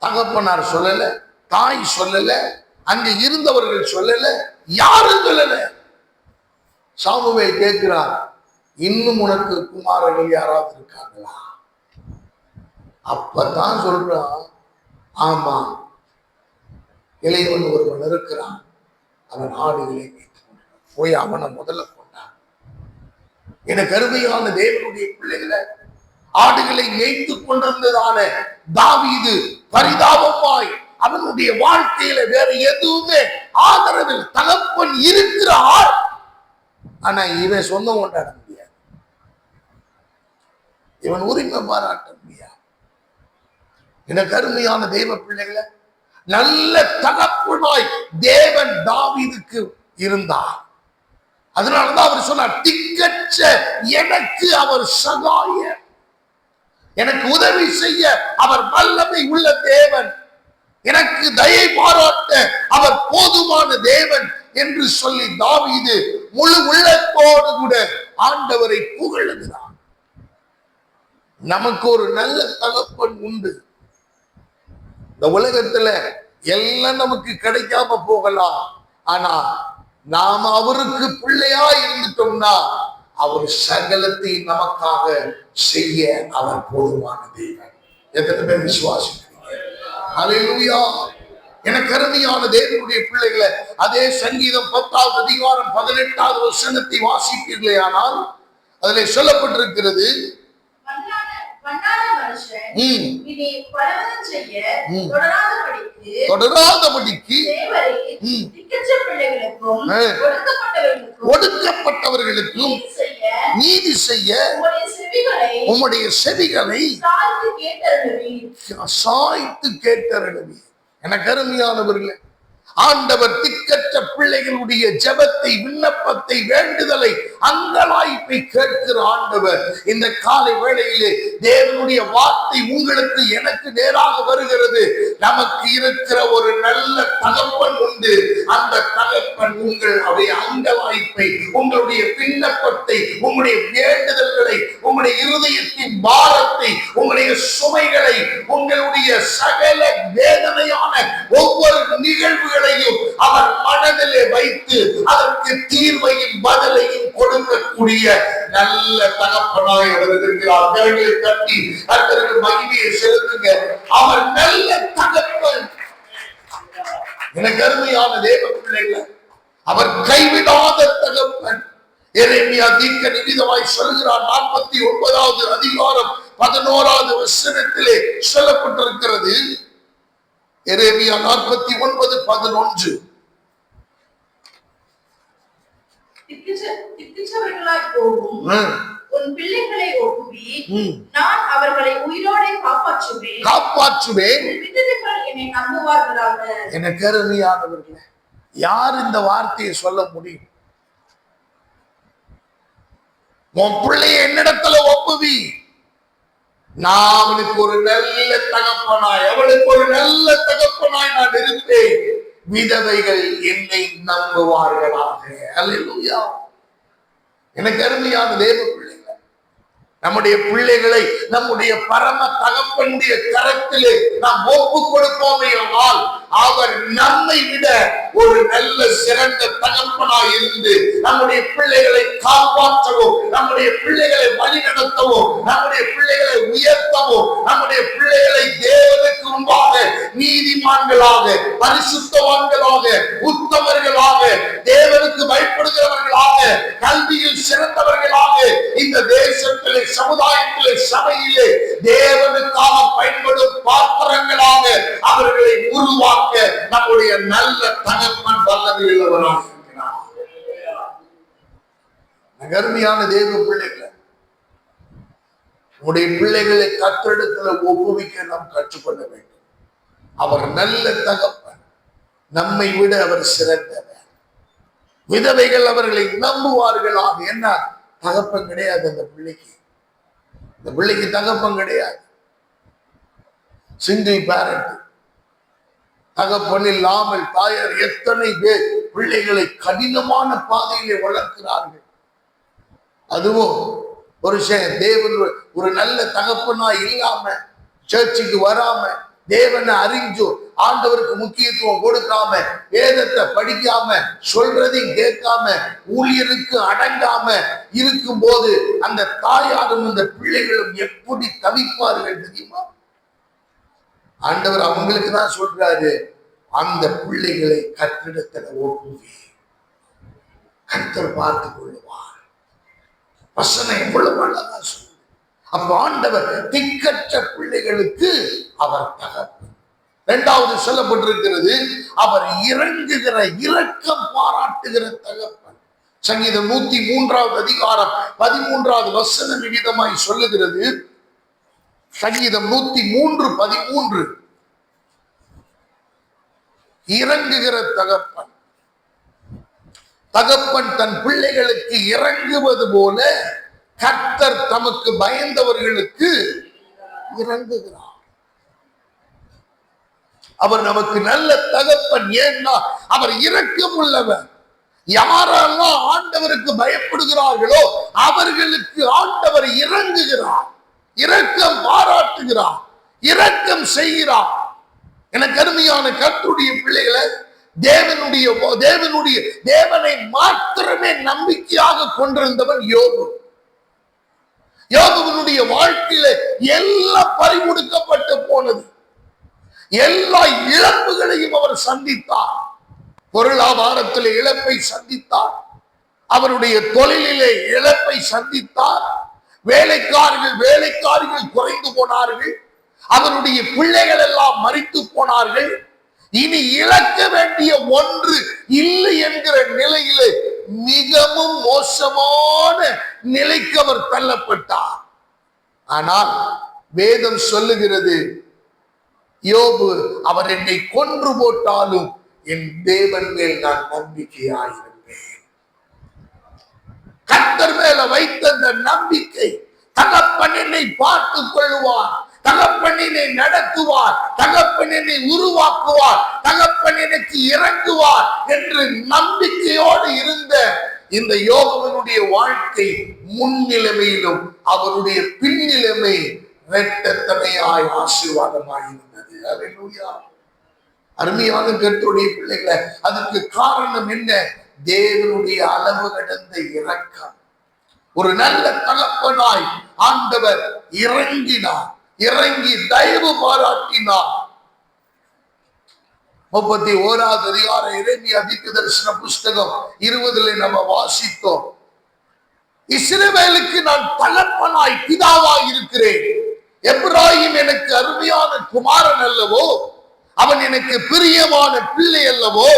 தகப்பனார் சொல்லல, தாய் சொல்லல, அங்க இருந்தவர்கள் சொல்லல, யாரும் சொல்லல. சாமுவேல் கேட்கிறார், இன்னும் உனக்கு குமாரர்கள் யாராவது இருக்காங்களா? அப்பதான் சொல்றான், ஆமா, இளையவன் ஒருவன் இருக்கிறான், அவன் ஆடுகளை போய் அவனை முதல்ல கொண்டான். எனக்கு அருமையான தேவனுடைய பிள்ளைகளை, ஆடுகளை மேய்த்துக் கொண்டிருந்ததான தாவீது பரிதாபமாய் அவனுடைய வாழ்க்கையில வேற எதுவுமே ஆதரவில் தகப்பன் இருக்கிறார், ஆனா இவன் சொந்தம் கொண்டாட முடியாது. இவன் உரிமை பாராட்ட முடியாது. எனக்கு அருமையான தேவ பிள்ளைகளை, நல்ல தகப்பனாய் தேவன் தாவீதுக்கு இருந்தார். அதனாலதான் அவர் சொன்னார், திக்கற்ற எனக்கு அவர் சகாயர், எனக்கு உதவி செய்ய அவர் வல்லமை உள்ள தேவன், எனக்கு தயை பாராட்ட அவர் போதுமான தேவன் என்று சொல்லி தாவீது முழு உள்ளத்தோடு கூட ஆண்டவரை புகழுகிறார். நமக்கு ஒரு நல்ல தகப்பன் உண்டு. இந்த உலகத்துல எல்லாம் நமக்கு கிடைக்காம போகலாம், ஆனா நாம அவருக்கு பிள்ளையா இருந்துட்டோம்னா அவர் சகலத்தை நமக்காக செய்ய அவர் போதுமான தேவன். எத்தனை பேர் விசுவாசிக்கிறீங்க? அல்லேலூயா. எனக்கு அருமையான தேவனுடைய பிள்ளைகளை, அதே சங்கீதம் 10வது அதிகாரம் 18வது வசனத்தை வாசிப்பீர்களே ஆனால் அதில் சொல்லப்பட்டிருக்கிறது, தொடராதபடிக்கு ஒடுக்கப்பட்டவர்களுக்கும் நீதி செய்ய உம்முடைய செவிகளை சாய்த்து கேட்டருளுவீர். எனக்கு அருமையானவர்களே, ஆண்டவர் திக்கற்ற பிள்ளைகளுடைய ஜெபத்தை, விண்ணப்பத்தை, வேண்டுதலை, அங்கலாய்ப்பை கேட்கிற ஆண்டவர். இந்த காலை வேளையிலே தேவனுடைய வார்த்தை உங்களுக்கு எனக்கு நேராக வருகிறது. நமக்கு இருக்கிற ஒரு நல்ல தகப்பன் உண்டு. அந்த தகப்பன் உங்களுடைய அங்கலாய்ப்பை, உங்களுடைய விண்ணப்பத்தை, உங்களுடைய வேண்டுதல்களை, உங்களுடைய இருதயத்தின் பாரத்தை, உங்களுடைய சுமைகளை, உங்களுடைய சகல வேதனையான ஒவ்வொரு நிகழ்வுகளை அவர் மனதிலே வைத்து அதற்கு தீர்வையும் பதிலையும் கொடுக்கக்கூடிய நல்ல தகப்பனாய் அவர் இருக்கிறார். கரங்களை தட்டி கர்த்தருக்கு மகிமையை செலுத்துங்க. அவர் நல்ல தகப்பன். எனக்கு அருமையான தேவ பிள்ளைகள், அவர் கைவிடாத தகப்பன். எரேமியா தீர்க்க நிமித்தமாய் சொல்கிறார். 49வது அதிகாரம் 11வது வசனத்திலே சொல்லப்பட்டிருக்கிறது. எரேமியா 49:11. திக்கற்றவர்களாய் போகும் உன் பிள்ளைகளை ஒப்புவி, நான் அவர்களை உயிரோடு காப்பாற்றுவேன். விதவைகள் என்னை நம்புவார்களாக. எனக்கு அருமையானவர்களே, யார் இந்த வார்த்தையை சொல்ல முடியும்? உன் பிள்ளையை என்னிடத்துல ஒப்புவி, நான் அவனுக்கு ஒரு நல்ல தகப்பனாய், அவளுக்கு ஒரு நல்ல தகப்பனாய் நான் இருப்பேன். விதவைகள் என்னை நம்புவார்களாக. அல்லேலூயா. எனக்கு அருமையான தேவ பிள்ளைகள், நம்முடைய பிள்ளைகளை நம்முடைய பரம தகப்பனுடைய கரத்திலே நாம் ஒப்பு கொடுப்போமே ஆனால் அவர் நம்மை விட ஒரு நல்ல சிறந்த தகப்பனாய் இருந்து நம்முடைய பிள்ளைகளை காப்பாற்றவும், நம்முடைய பிள்ளைகளை வழிநடத்தவும், நம்முடைய பிள்ளைகளை உயர்த்தவும், நம்முடைய பிள்ளைகளை தேவனுக்கு முன்பாக நீதிமான்களாக, பரிசுத்தவான்களாக, உத்தமர்களாக, தேவனுக்கு பயப்படுகிறவர்களாக, கல்வியில் சிறந்தவர்களாக இந்த தேசத்திலே, சமுதாயத்திலே, சபையிலே தேவனுக்காக பயன்படும் பாத்திரங்களாக அவர்களை உருவாக்க நம்முடைய நல்ல தகப்பன் வல்லமை உள்ளவராக இருக்கிறார். அருமையான தேவ பிள்ளைகளை, உடைய பிள்ளைகளை கர்த்தரிடத்துல ஒப்புவிக்க நாம் கற்றுக்கொள்ள வேண்டும். அவர் நல்ல தகப்பன், நம்மை விட அவர் சிறந்தவர். விதவைகள் அவர்களை நம்புவார்களாக. என்ன தகப்பன் கிடையாது அந்த பிள்ளைக்கு, இந்த பிள்ளைக்கு தகப்பன் கிடையாது. சிங்கிள் பேரண்ட், தகப்பன் இல்லாமல் தாயார் எத்தனை பேர் பிள்ளைகளை கடினமான பாதையிலே வளர்க்கிறார்கள். அதுவும் ஒரு தேவன் ஒரு நல்ல தகப்பனா இல்லாம, சர்ச்சுக்கு வராம, தேவனை அறிஞ்சோ ஆண்டவருக்கு முக்கியத்துவம் கொடுக்காம, வேதத்தை படிக்காம, சொல்றதையும் கேட்காம, ஊழியருக்கு அடங்காம இருக்கும் போது அந்த தாயாரும் அந்த பிள்ளைகளும் எப்படி தவிப்பார்கள் தெரியுமா? ஆண்டவர் அவங்களுக்கு தான் சொல்றாரு, அந்த பிள்ளைகளை கர்த்தரிடத்துல ஒப்புவி, கர்த்தர் பார்த்துக் கொள்ளுவார். வசனம் எவ்வளவு அழகா சொல்லு. அப்ப ஆண்டவர் திக்கற்ற பிள்ளைகளுக்கு அவர் தகப்பன். இரண்டாவது சொல்லப்பட்டிருக்கிறது, அவர் இறங்குகிற, இரக்கம் பாராட்டுகிற தகப்பன். சங்கீதம் 103வது அதிகாரம் 13வது வசனம் விகிதமாய் சொல்லுகிறது, சங்கீதம் 103:13. இறங்குகிற தகப்பன், தகப்பன் தன் பிள்ளைகளுக்கு இறங்குவது போல கர்த்தர் தமக்கு பயந்தவர்களுக்கு இறங்குகிறார். அவர் நமக்கு நல்ல தகப்பன். ஏன்னா அவர் இரக்கம் உள்ளவர். யாரெல்லாம் ஆண்டவருக்கு பயப்படுகிறார்களோ அவர்களுக்கு ஆண்டவர் இறங்குகிறார், இரக்கம் பாராட்டுகிறார், இரக்கம் செய்கிறார். எனக்கு அருமையான கர்த்தருடைய பிள்ளைகளை, தேவனை மாத்திரமே நம்பிக்கையாக கொண்டிருந்தவன் யோபு. யோபுவினுடைய வாழ்க்கையில எல்லாம் பறிமுடுக்கப்பட்டு போனது. எல்லா இழப்புகளையும் அவர் சந்தித்தார். பொருளாதாரத்திலே இழப்பை சந்தித்தார், அவருடைய தொழிலிலே இழப்பை சந்தித்தார், வேலைக்காரிகள் குறைந்து போனார்கள், அவருடைய பிள்ளைகள் எல்லாம் மரித்து போனார்கள். இனி இழக்க வேண்டிய ஒன்று இல்லை என்கிற நிலையிலே மிகவும் மோசமான நிலைக்கு அவர் தள்ளப்பட்டார். ஆனால் வேதம் சொல்லுகிறது, யோபு அவர் என்னை கொன்று போட்டாலும் என் தேவன் மேல் நான் நம்பிக்கையாயிருப்பேன். கர்த்தர் மேல வைத்த அந்த நம்பிக்கை, தகப்பன் என்னை பார்த்துக் கொள்வார், தகப்பன் என்னை நடத்துவார், தகப்பன் என்னை உருவாக்குவார், தகப்பன் எனக்கு இறங்குவார் என்று நம்பிக்கையோடு இருந்த இந்த யோபுவினுடைய வாழ்க்கை முன்னிலைமையிலும் அவருடைய பின்னிலைமை இரட்டத்தனையாய் ஆசீர்வாதமாய் இருந்தது. அல்லேலூயா. அருமையான கர்த்தருடைய பிள்ளைகளை, அதுக்கு காரணம் என்ன? தேவனுடைய அளவு கடந்த இரக்கம். ஒரு நல்ல தகப்பனாய் ஆண்டவர் இறங்கினார், இறங்கி தயவு பாராட்டினார். 31வது அதிகாரம் எரேமியா தீர்க்கதரிசன புஸ்தகம் 20 நம்ம வாசித்தோம். இஸ்ரவேலுக்கு நான் தகப்பனாய் பிதாவாய் இருக்கிறேன். எப்ராஹிம் எனக்கு அருமையான குமாரன் அல்லவோ, அவன் எனக்கு பிரியமான பிள்ளை அல்லவோ,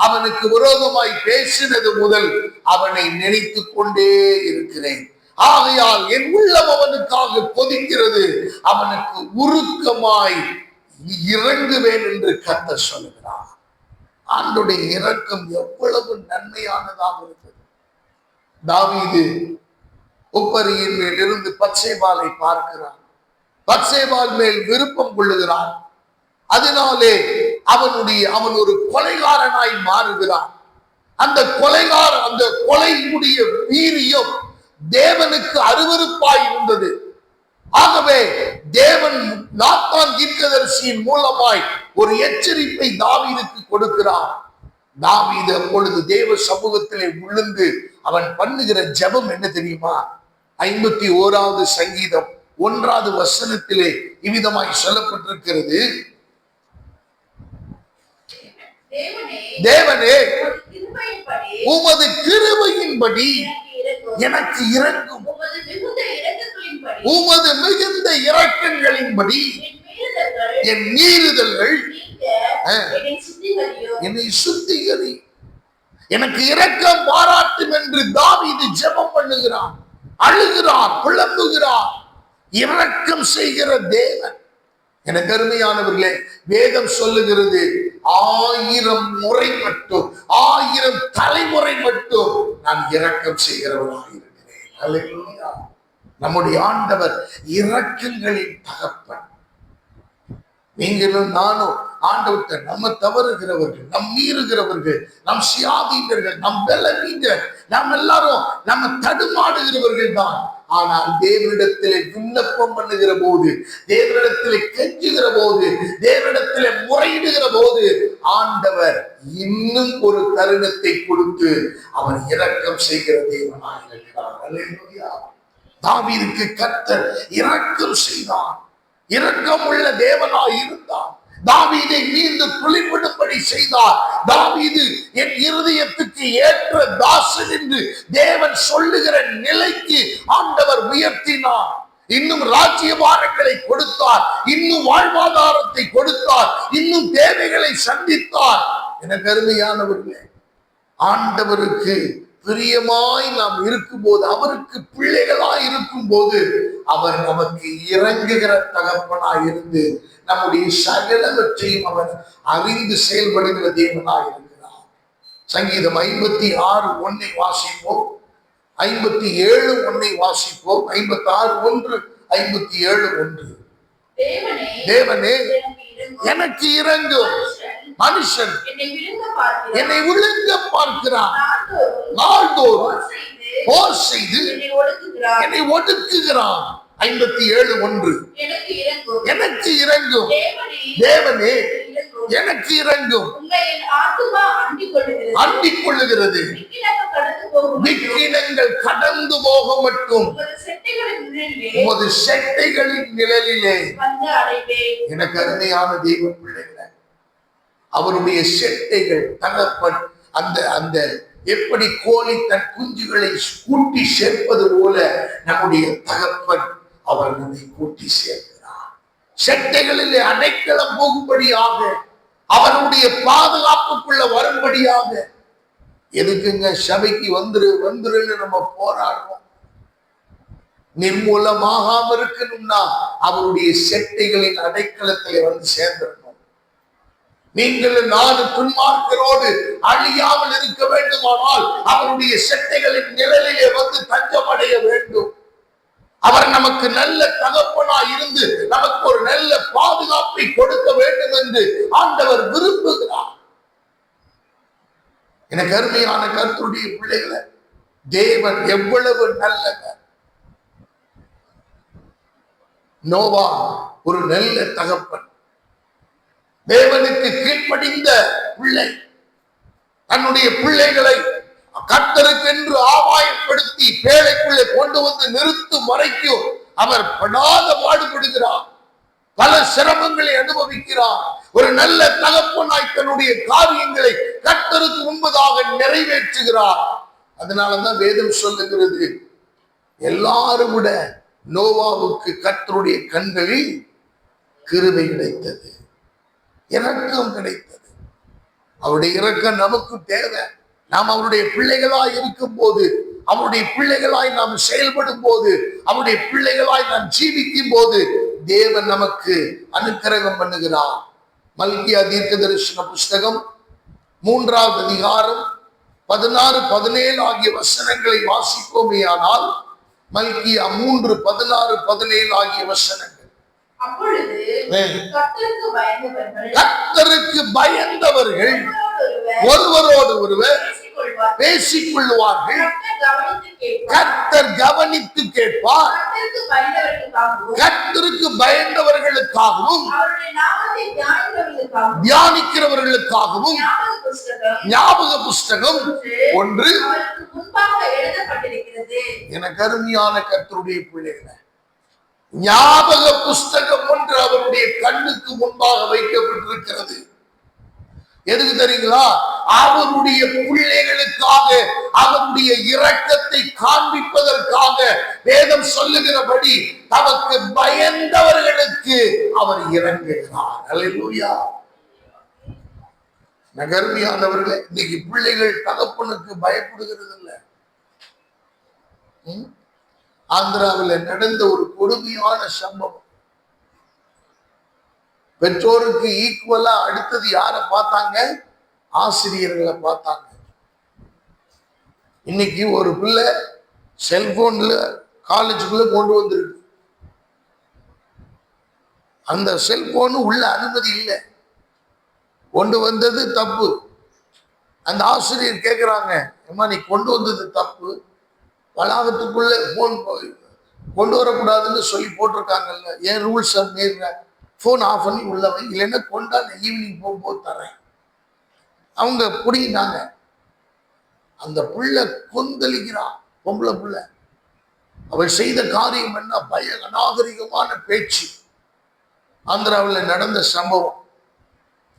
அவனுக்கு விரோதமாய் பேசினது முதல் அவனை நினைத்து கொண்டே இருக்கிறேன். ஆகையால் என் உள்ளம் அவனுக்காக கொதிக்கிறது, அவனுக்கு உருக்கமாய் இறங்குவேன் என்று கர்த்தர் சொல்லுகிறார். ஆண்டவருடைய இரக்கம் எவ்வளவு நன்மையானதாக இருக்கிறது. தாவீது உப்பரியின் மேல் இருந்து பத்சேபாலை பார்க்கிறான், பத்சேபால் மேல் விருப்பம் கொள்ளுகிறான். அதனாலே அவன் ஒரு கொலைகாரனாய் மாறுகிறான். அந்த கொலையுடைய வீரியம் தேவனுக்கு அருவருப்பாய் இருந்தது. ஆகவே தேவன் நாத்தான் தீர்க்கதரிசியின் மூலமாய் ஒரு எச்சரிப்பை தாவீதுக்கு கொடுக்கிறார். தாவீது அப்பொழுது தேவ சமூகத்திலே விழுந்து அவன் பண்ணுகிற ஜெபம் என்ன தெரியுமா? 51வது சங்கீதம் 1வது வசனத்திலே இவ்விதமாய் சொல்லப்பட்டிருக்கிறது, தேவனே உமது கிருபையின்படி எனக்கு இறங்கும், உமது மிகுந்த இரக்கங்களின்படி என் மீறுதல்கள் என்னை சுத்திகரி, எனக்கு இரக்கம் பாராட்டும் என்று தாவீது ஜெபம் பண்ணுகிறான், அழுகிறார், புலம்புகிறார். இரக்கம் செய்கிற தேவன். எனக்கு அருமையானவர்களே, வேதம் சொல்லுகிறது 1000 முறை மட்டும், 1000 தலைமுறை மட்டும் நான் இரக்கம் செய்கிறவனாக இருக்கிறேன். அல்லேலூயா. நம்முடைய ஆண்டவர் இரக்கங்களின் தகப்பன். நீங்களும் நானும் ஆண்டவர்கிட்ட நம்ம தவறுகிறவர்கள், நம் மீறுகிறவர்கள், நம் சியாதீனர்கள், நம் பலவீனர்கள், நாம் எல்லாரும் நம்ம தடுமாடுகிறவர்கள் தான். ஆனால் தேவனிடத்திலே விண்ணப்பம் பண்ணுகிற போது, தேவனிடத்திலே கெஞ்சுகிற போது, தேவனிடத்திலே முறையிடுகிற போது ஆண்டவர் இன்னும் ஒரு தருணத்தை கொடுத்து அவர் இரக்கம் செய்கிற தேவனாக இருக்கிறார். அல்லேலூயா. தாவீதுக்கு கர்த்தர் இரக்கம் செய்தார், இரக்கம் உள்ள தேவனாய் இருந்தார். தாவீதை மீண்டும் துளிர்விடும்படி செய்தார். தாவீது என் இருதயத்துக்கு ஏற்ற தாசன் என்று தேவன் சொல்லுகிற நிலைக்கு ஆண்டவர் உயர்த்தினார். இன்னும் ராஜ்யபாரங்களை கொடுத்தார், இன்னும் வாழ்வாதாரத்தை கொடுத்தார், இன்னும் தேவைகளை சந்தித்தார். எனக்கு அருமையானவர்களே, ஆண்டவருக்கு பிரியமாய் நாம் இருக்கும்போது, அவருக்கு பிள்ளைகளாய் இருக்கும்போது, அவர் நமக்கு இறங்குகிற தகப்பனாய் இருந்து நம்முடைய சகலவற்றையும் அவர் அறிந்து செயல்படுகிற தேவனாய் இருக்கிறார். சங்கீதம் 56:1 வாசிப்போம், 57:1 வாசிப்போம். 56:1, 57:1. தேவனே எனக்கு இறங்கும். மனுஷன் என்னை விழுங்க பார்க்கிறான், நாள்தோறும் போர் செய்து என்னை ஒடுக்குகிறான். 57:1. எனக்கு இறங்கும். தேவனே எனக்கு இறங்கும். அண்டிக் கொள்ளுகிறது. விக்கினங்கள் கடந்து போக மட்டும் உமது செட்டைகளின் நிழலிலே எனக்கு அருமையான தெய்வ பிள்ளைகளை, அவருடைய செட்டைகள் தகப்பன் அந்த அந்த எப்படி கோழி தன் குஞ்சுகளை கூட்டி சேர்ப்பது போல நம்முடைய தகப்பன் அவர் நம்மை கூட்டி சேர்க்கிறார். செட்டைகளிலே அடைக்கலம் போகும்படியாக, அவருடைய பாதுகாப்புக்குள்ள வரும்படியாக. எதுக்குங்க சபைக்கு வந்துருன்னு நம்ம போராடுறோம்? நிர்மூலமாகாம இருக்கணும்னா அவருடைய செட்டைகளின் அடைக்கலத்திலே வந்து சேர்ந்துடணும். நீங்கள் நாடு துன்மார்க்கரோடு அழியாமல் இருக்க வேண்டுமானால் அவருடைய செட்டைகளின் நிழலிலே வந்து தஞ்சம் அடைய வேண்டும். அவர் நமக்கு நல்ல தகப்பனாய் இருந்து நமக்கு ஒரு நல்ல பாதுகாப்பை கொடுக்க வேண்டும் என்று ஆண்டவர் விரும்புகிறார். எனக்கு அருமையான கர்த்தருடைய பிள்ளைகளை, தேவன் எவ்வளவு நல்லவர். நோவா ஒரு நல்ல தகப்பன், தேவனுக்கு கீழ்ப்படிந்த பிள்ளை. தன்னுடைய பிள்ளைகளை கர்த்தருக்கென்று ஆவாயப்படுத்தி பேழைக்குள்ளே கொண்டு வந்து நிறுத்தும் வரைக்கும் அவர் படாத பாடுபடுகிறார், பல சிரமங்களை அனுபவிக்கிறார். ஒரு நல்ல தகப்பனாய் தன்னுடைய காரியங்களை கர்த்தருக்கு முன்பதாக நிறைவேற்றுகிறார். அதனாலதான் வேதம் சொல்லுகிறது, எல்லாரும் விட நோவாவுக்கு கர்த்தருடைய கண்களில் கிருபை கிடைத்தது, இரக்கம் கிடைத்தது. அவருடைய இரக்கம் நமக்கு தேவை. நாம் அவருடைய பிள்ளைகளாய் இருக்கும் போது, அவருடைய பிள்ளைகளாய் நாம் செயல்படும் போது, அவருடைய பிள்ளைகளாய் நாம் ஜீவிக்கும் போது தேவன் நமக்கு அனுக்கிரகம் பண்ணுகிறார். மல்கியா தீர்க்கதரிசன புஸ்தகம் 3ஆம் அதிகாரம் 16, 17 ஆகிய வசனங்களை வாசிப்போமேயானால், மல்கியா 3, 16, 17 ஆகிய வசனங்கள். கர்த்தருக்கு பயந்தவர்கள் ஒருவரோடு ஒருவர் பேசிக் கொள்வார்கள். கர்த்தர் கவனித்து கேட்பார். கர்த்தருக்கு பயந்தவர்களுக்காகவும் தியானிக்கிறவர்களுக்காகவும் ஞாபக புஸ்தகம் 1 எனக்கு அருமையான கர்த்தருடைய பிள்ளைகளை, ஞாபக புஸ்தகம் 1 அவருடைய கண்ணுக்கு முன்பாக வைக்கப்பட்டிருக்கிறது. எதுக்கு தெரியுங்களா? அவருடைய பிள்ளைகளுக்காக, அவருடைய இரக்கத்தை காண்பிப்பதற்காக. வேதம் சொல்லுகிறபடி தமக்கு பயந்தவர்களுக்கு அவர் இறங்குகிறார். அல்லேலூயா. நகர்மையானவர்களே, இன்னைக்கு பிள்ளைகள் தகப்பனுக்கு பயப்படுகிறது இல்லை. ஆந்திராவில் நடந்த ஒரு கொடுமையான சம்பவம். பெற்றோருக்கு ஈக்குவலா அடுத்தது யாரை பார்த்தாங்க? ஆசிரியர்களை பார்த்தாங்க. இன்னைக்கு ஒரு பிள்ளை செல்போன்ல காலேஜுக்குள்ள கொண்டு வந்திருக்கு. அந்த செல்போனு உள்ள அனுமதி இல்லை, கொண்டு வந்தது தப்பு. அந்த ஆசிரியர் கேட்கிறாங்க, ஏமா நீ கொண்டு வந்தது தப்பு, வளாகத்துக்குள்ள போன் கொண்டு வரக்கூடாதுன்னு சொல்லி போட்டிருக்காங்கல்ல, ஏன் ரூல்ஸ் மீறின? போன் ஆஃப் பண்ணி உள்ளவை, இல்லைன்னா கொண்டா ஈவினிங் போகும்போது தரேன். அவங்க புரியினாங்க. அந்த பிள்ளை கொந்தளிக்கிறான், பொம்பளை பிள்ளை. அவள் செய்த காரியம் என்ன? அநாகரிகமான பேச்சு. ஆந்திராவில் நடந்த சம்பவம்.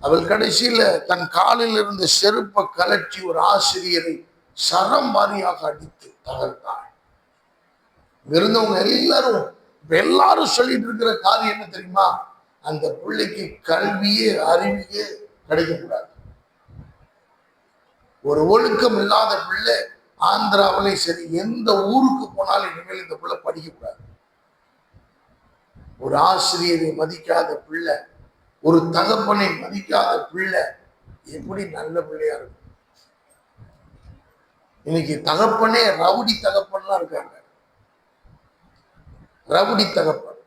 அவள் கடைசியில தன் காலில் இருந்த செருப்பை கலற்றி ஒரு ஆசிரியரை சரம் வாரியாக அடித்து தகர்த்தாள். இருந்தவங்க எல்லாரும் சொல்லிட்டு இருக்கிற காரியம் என்ன தெரியுமா? அந்த பிள்ளைக்கு கல்வியே அறிவியே கிடைக்கக்கூடாது. ஒரு ஒழுக்கம் இல்லாத பிள்ளை ஆந்திராவிலையும் சரி, எந்த ஊருக்கு போனாலும் இனிமேல் இந்த பிள்ளை படிக்க கூடாது. ஒரு ஆசிரியரை மதிக்காத பிள்ளை, ஒரு தகப்பனை மதிக்காத பிள்ளை எப்படி நல்ல பிள்ளையா இருக்கும்? இன்னைக்கு தகப்பனே ரவுடி தகப்பன்லாம் இருக்காங்க. ரவுடி தகப்பன்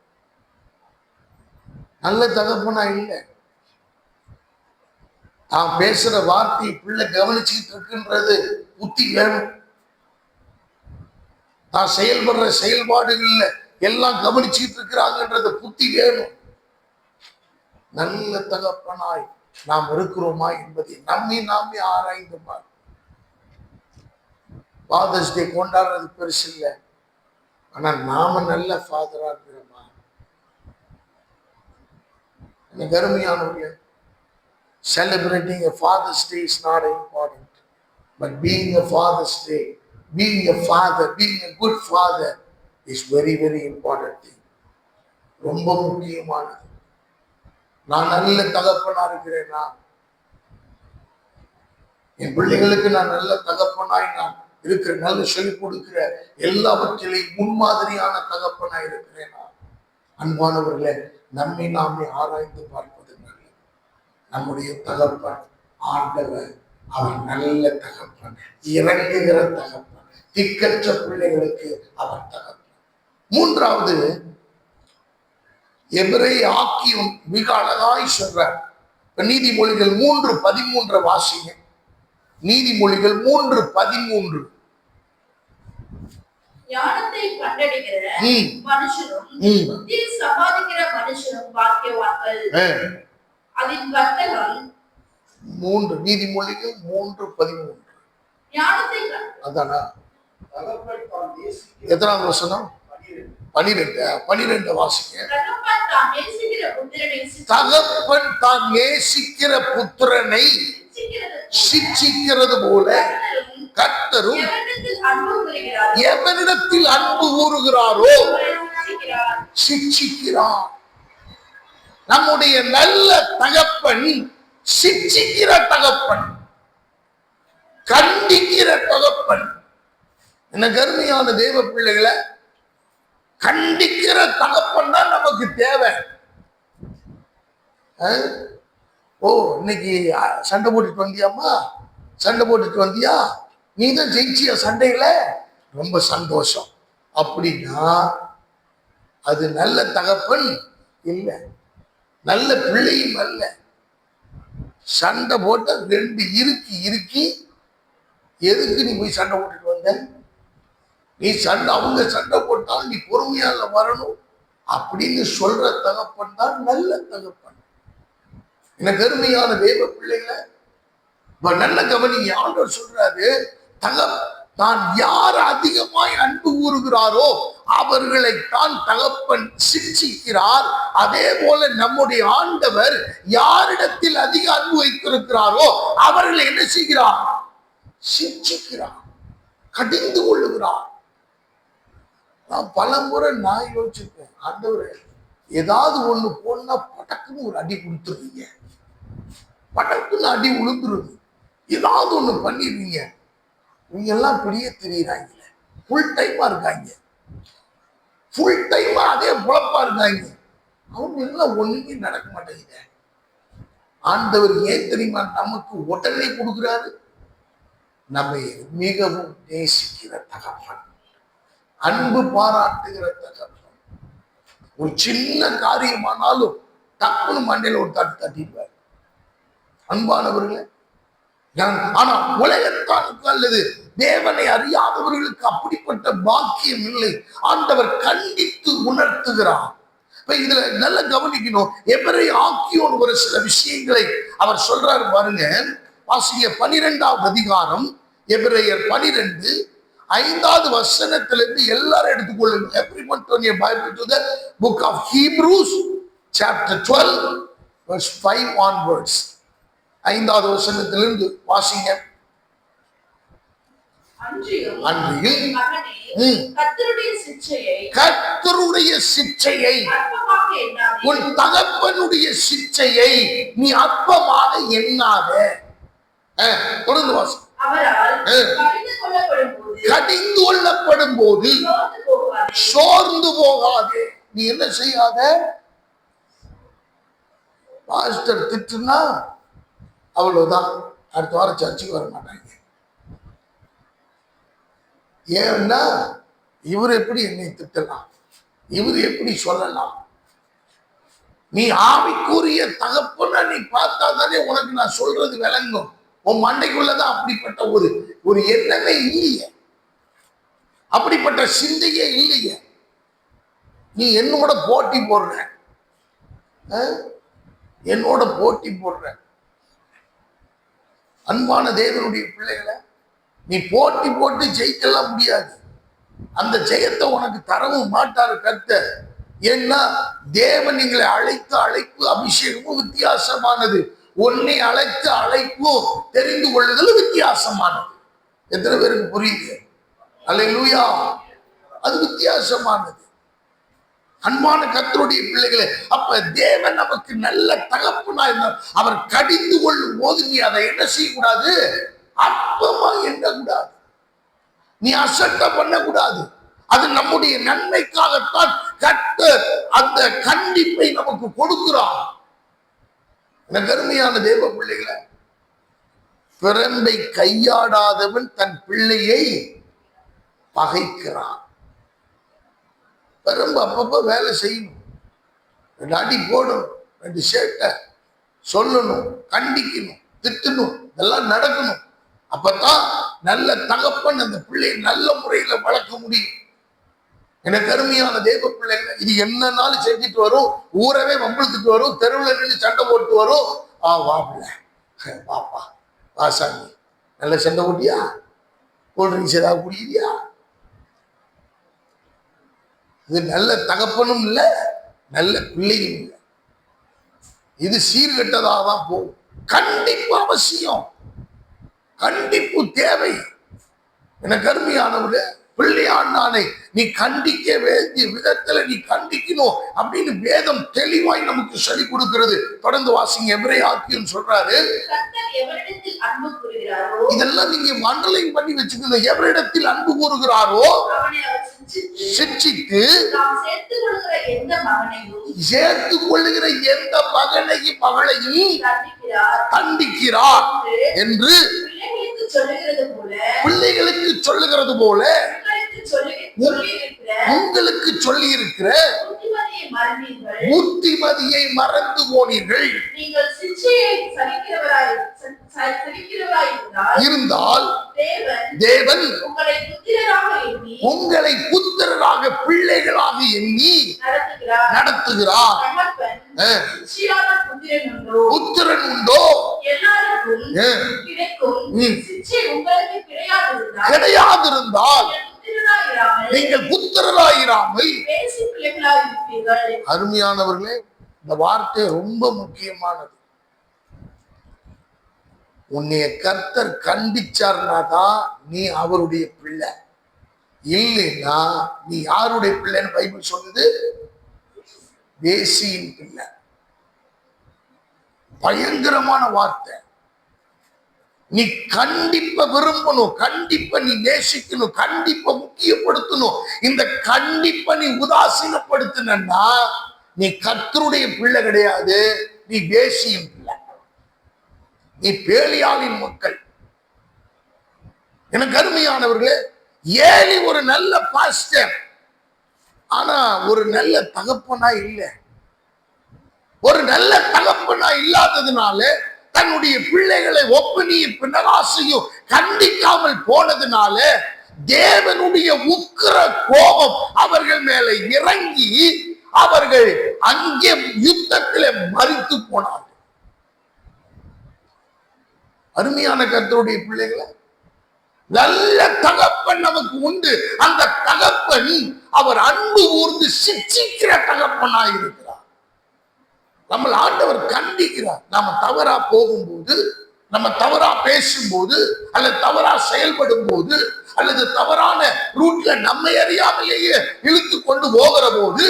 நல்ல தகப்பனா இல்லை. தான் பேசுற வார்த்தை பிள்ளை கவனிச்சுக்கிட்டு இருக்குன்றது புத்தி வேணும். தான் செயல்படுற செயல்பாடுகள்ல எல்லாம் கவனிச்சுக்கிட்டு இருக்கிறாங்கன்றது புத்தி வேணும். நல்ல தகப்பனாய் நாம் இருக்கிறோமா என்பதை நாமே ஆராய்ந்து பார். ஃபாதர்ஸ் டே கொண்டாடுறது பெருசு இல்லை, ஆனா நாம நல்ல ஃபாதரா இருக்கிறோமா? கருமையானவர்களே, celebrating a Father's Day is not important, but being a Father's Day, being a father, being a good father is very, very important thing. ரொம்ப முக்கியமானது. நான் நல்ல தகப்பனா இருக்கிறேனா? என் பிள்ளைகளுக்கு நான் நல்ல தகப்பனாய் நான் இருக்கிற, நல்ல சொல்லிக் கொடுக்கிற, எல்லாவற்றிலையும் முன்மாதிரியான தகப்பனாய் இருக்கிறேனா? அன்பானவர்களே, நம்மை நாமே ஆராய்ந்து பார்ப்பது நல்லது. நம்முடைய தகப்பன் ஆண்டவர், அவர் நல்ல தகப்பன், இறங்குகிற தகப்பன், திக்கற்ற பிள்ளைகளுக்கு அவர் தகப்பன். மூன்றாவது, எபிரேய ஆக்கியம் மிக அழகாய் சொல்றார். நீதிமொழிகள் 3:13 வாசிங்க. நீதிமொழிகள் 3:13. ஞானத்தை கண்டடைகிற மனுஷனும் புத்தி சம்பாதிக்கிற மனுஷனும் பாக்கியவான்கள். அதின் வர்த்தகம் 3 நீதிமொழிகள் 3:13. ஞானத்தை அதானா? எத்தனாவது வசனம்? 12 வாசிங்க. தகப்பன் தான் நேசிக்கிற புத்திரனை சிட்சிக்கிறது போல கர்த்தரும் எவனிடத்தில் அன்பு கூறுகிறாரோ சிட்சிக்கிறார். நம்முடைய நல்ல தகப்பன் சிட்சிக்கிற தகப்பன், கண்டிக்கிற தகப்பன். என்ன கருமையான தேவ பிள்ளைகளை, கண்டிக்கிற தகப்பன் தான் நமக்கு தேவை. ஓ, இன்னைக்கு சண்டை போட்டுட்டு வந்தியாமா? சண்டை போட்டுட்டு வந்தியா? நீ தான் ஜெயிச்சிய சண்டையில, ரொம்ப சந்தோஷம் அப்படின்னா அது நல்ல தகப்பன் இல்லை, நல்ல பிள்ளையும் அல்ல. சண்டை போட்ட 2 இறுக்கி எதுக்கு நீ போய் சண்டை போட்டுட்டு வந்த? நீ சண்டை, அவங்க சண்டை போட்டாலும் நீ பொறுமையால வரணும் அப்படின்னு சொல்ற தகப்பன் தான் நல்ல தகப்பன். என்ன கருமையான தேவ பிள்ளைகளை, நல்ல கவனிங்க. ஆண்டவர் சொல்றாரு, தான் யார் அதிகமாய் அன்பு கூறுகிறாரோ அவர்களை தான் தகப்பன் சிட்சிக்கிறார். அதே போல நம்முடைய ஆண்டவர் யாரிடத்தில் அதிக அன்பு வைத்திருக்கிறாரோ அவர்களை என்ன செய்கிறார்? சிட்சிக்கிறார், கடிந்து கொள்ளுகிறார். நான் பல முறை நான் யோசிச்சிருக்கேன், ஆண்டவரே ஏதாவது ஒண்ணு போனா படக்குன்னு ஒரு அடி கொடுத்துருவீங்க, படக்குன்னு அடி உளுந்துருது, ஏதாவது ஒண்ணு பண்ணிடுவீங்க. இவங்க எல்லாம் பெரிய தெரியுறாங்களே, ஃபுல் டைமா இருக்காங்க, ஃபுல் டைமா அதே பொழப்பா இருக்காங்க. அவங்க எல்லாம் ஒண்ணுமே நடக்க மாட்டேங்குது. ஆண்டவர் ஏன் தெரியுமா நமக்கு உடனே கொடுக்குறாரு? நம்மை மிகவும் நேசிக்கிற தகப்பன், அன்பு பாராட்டுகிற தகப்பன். ஒரு சின்ன காரியமானாலும் டக்குனு மண்டையில ஒரு தட்டிடுவார். அன்பானவர்களே, ஆனா உலகத்தானுக்கு அல்லது தேவனை அறியாதவர்களுக்கு அப்படிப்பட்ட பாக்கியம் இல்லை. ஆண்டவர் கண்டித்து உணர்த்துகிறார். இப்ப இதுல நல்ல கவனிக்கணும். எபிரேய ஆக்கியோன் ஒரு சில விஷயங்களை அவர் சொல்றாரு பாருங்க. வாசிங்க 12வது அதிகாரம், எபிரேயர் 12 5வது வசனத்திலிருந்து எல்லாரும் எடுத்துக்கொள்ளுங்க. Everyone turn your Bible to the book of Hebrews chapter 12 verse 5 onwards. 5வது வசனத்திலிருந்து வாசிங்க. அன்றியும் கர்த்தருடைய சிட்சையை, உன் தகப்பனுடைய சிட்சையை நீ அற்பமாக எண்ணாத. தொடர்ந்து வாசி. அவரால் கடிந்து கொள்ளப்படும் போது சோர்ந்து போகாதே. நீ என்ன செய்யாத? பாஸ்டர் திட்டுனா அவ்வளவுதான், அடுத்த வாரம் சர்ச்சுக்கு வர மாட்டாங்க. ஏன்னா இவர் எப்படி என்னை திட்டலாம், இவர் எப்படி சொல்லலாம்? நீ ஆவிக்குரிய தகப்பன நீ பார்த்தா தானே உனக்கு நான் சொல்றது விளங்கும். உன் மண்டைக்குள்ளதான் அப்படிப்பட்ட ஒரு எண்ணமே இல்லையே, அப்படிப்பட்ட சிந்தையே இல்லையே. நீ என்னோட போட்டி போடுற, என்னோட போட்டி போடுற. அன்பான தேவனுடைய பிள்ளைகளை நீ போட்டி போட்டு ஜெயிக்கலாம் முடியாது. அந்த ஜெயத்தை உனக்கு தரவும் மாட்டாரு கர்த்தர். ஏன்னா தேவன் எங்களை அழைத்த அழைப்பு அபிஷேகமும் வித்தியாசமானது. உன்னை அழைத்த அழைப்பும் தெரிந்து கொள்ளுதல் வித்தியாசமானது. எத்தனை பேருக்கு புரியுது? அல்லேலூயா. அது வித்தியாசமானது. அன்பான கர்த்தருடைய பிள்ளைகளே, அப்ப தேவன் நமக்கு நல்ல தகப்பனா இருந்தார். அவர் கடிந்து கொள்ளும் போது நீ அதை என்ன செய்யக்கூடாது? அற்பமா எண்ணக்கூடாது, நீ அசட்டை பண்ணக்கூடாது. அது நம்முடைய நன்மைக்காகத்தான் கர்த்தர் அந்த கண்டிப்பை நமக்கு கொடுக்கிறார். கருமையான தேவ பிள்ளைகளை, பிறம்பை கையாடாதவன் தன் பிள்ளையை பகைக்கிறான். பிறம்பு அப்பப்ப வேலை செய்யணும், 2 அடி போடணும், 2 சேட்டை சொல்லணும், கண்டிக்கணும், திட்டணும், இதெல்லாம் நடக்கணும். அப்பதான் நல்ல தகப்பன் அந்த பிள்ளையை நல்ல முறையில வளர்க்க முடியும். எனக்கு அருமையான தேவ பிள்ளைகள், இது என்னன்னாலும் செஞ்சுட்டு வரும், ஊரவே வம்பிழுத்துட்டு வரும், தெருவில் நின்று சண்டை போட்டு வரும். வாப்பிள்ள, வாப்பா, வாசாமி, நல்ல சண்டை போட்டியா, கூல்ட்ரிங்க்ஸ் ஏதாவது குடிக்கிறியா? இது நல்ல தகப்பனும் இல்லை, நல்ல பிள்ளையும் இல்லை. இது சீர்கெட்டதாக தான் போகும். கண்டிப்பு அவசியம், கண்டிப்பு தேவை. எனக்கு அருமையானவரு, பிள்ளையாண்டானை நீ கண்டிக்க வேண்டிய விதத்துல நீ கண்டிக்கணும் அப்படின்னு வேதம் தெளிவாய் நமக்கு சொல்லி கொடுக்கிறது. தொடர்ந்து வாசிங்க. எபிரேயர் சொல்றாரு, இதெல்லாம் நீங்க மண்டலம் பண்ணி வச்சுக்கோங்க. எவரிடத்தில் அன்பு கூறுகிறாரோ சிட்சித்து சேர்த்து கொள்ளுகிற எந்த மகனையும் மகளையும் கண்டிக்கிறார் என்று பிள்ளைகளுக்கு சொல்லுகிறது போல உங்களுக்கு சொல்லி இருக்கிற புத்திமதியை மறந்து போனீர்கள். இருந்தால் தேவன் உங்களை புத்திரராக பிள்ளைகளாக எண்ணி நடத்துகிறார். புத்திரன் உண்டோ? கிடையாதிருந்தால் நீங்கள் புத்திரராயிராமல். அருமையானவர்களே, இந்த வார்த்தை ரொம்ப முக்கியமானது. உன்னைய கர்த்தர் கண்டிச்சார்னாதான் நீ அவருடைய பிள்ளை. இல்லைன்னா நீ யாருடைய பிள்ளைன்னு பைபிள் சொல்லுது? வேசியின் பிள்ளை. பயங்கரமான வார்த்தை. நீ கண்டிப்ப விரும்பணும், கண்டிப்ப நீ நேசிக்கணும், கண்டிப்ப முக்கியப்படுத்தணும். இந்த கண்டிப்ப நீ உதாசீனப்படுத்தினா நீ கர்த்தருடைய பிள்ளை கிடையாது, நீ வேசியின் பிள்ளை, நீ பேலியாளின் மக்கள். எனக்கு அருமையானவர்களே, ஏலி ஒரு நல்ல பாஸ்டர், ஆனா ஒரு நல்ல தகப்பனா இல்லை. ஒரு நல்ல தகப்பனா இல்லாததுனால தன்னுடைய பிள்ளைகளை ஒப்பனியும் பின்னராசையும் கண்டிக்காமல் போனதுனால தேவனுடைய உக்கிர கோபம் அவர்கள் மேல இறங்கி அவர்கள் அங்கே யுத்தத்திலே மரித்து போனார்கள். அருமையான கர்த்தருடைய பிள்ளைகளை, நல்ல தகப்பன் நமக்கு உண்டு. அந்த தகப்பன் அவர் அன்பு ஊர்ந்து சிட்சிக்கிற தகப்பனாயிருக்கிறார். நம்ம ஆண்டவர் கண்டிக்கிறார். நாம தவறா போகும்போது, நம்ம தவறா பேசும்போது, அல்லது தவறா செயல்படும் போது, அல்லது தவறான ரூட்ல நம்மை அறியாமலேயே இழுத்து கொண்டு போகிற போது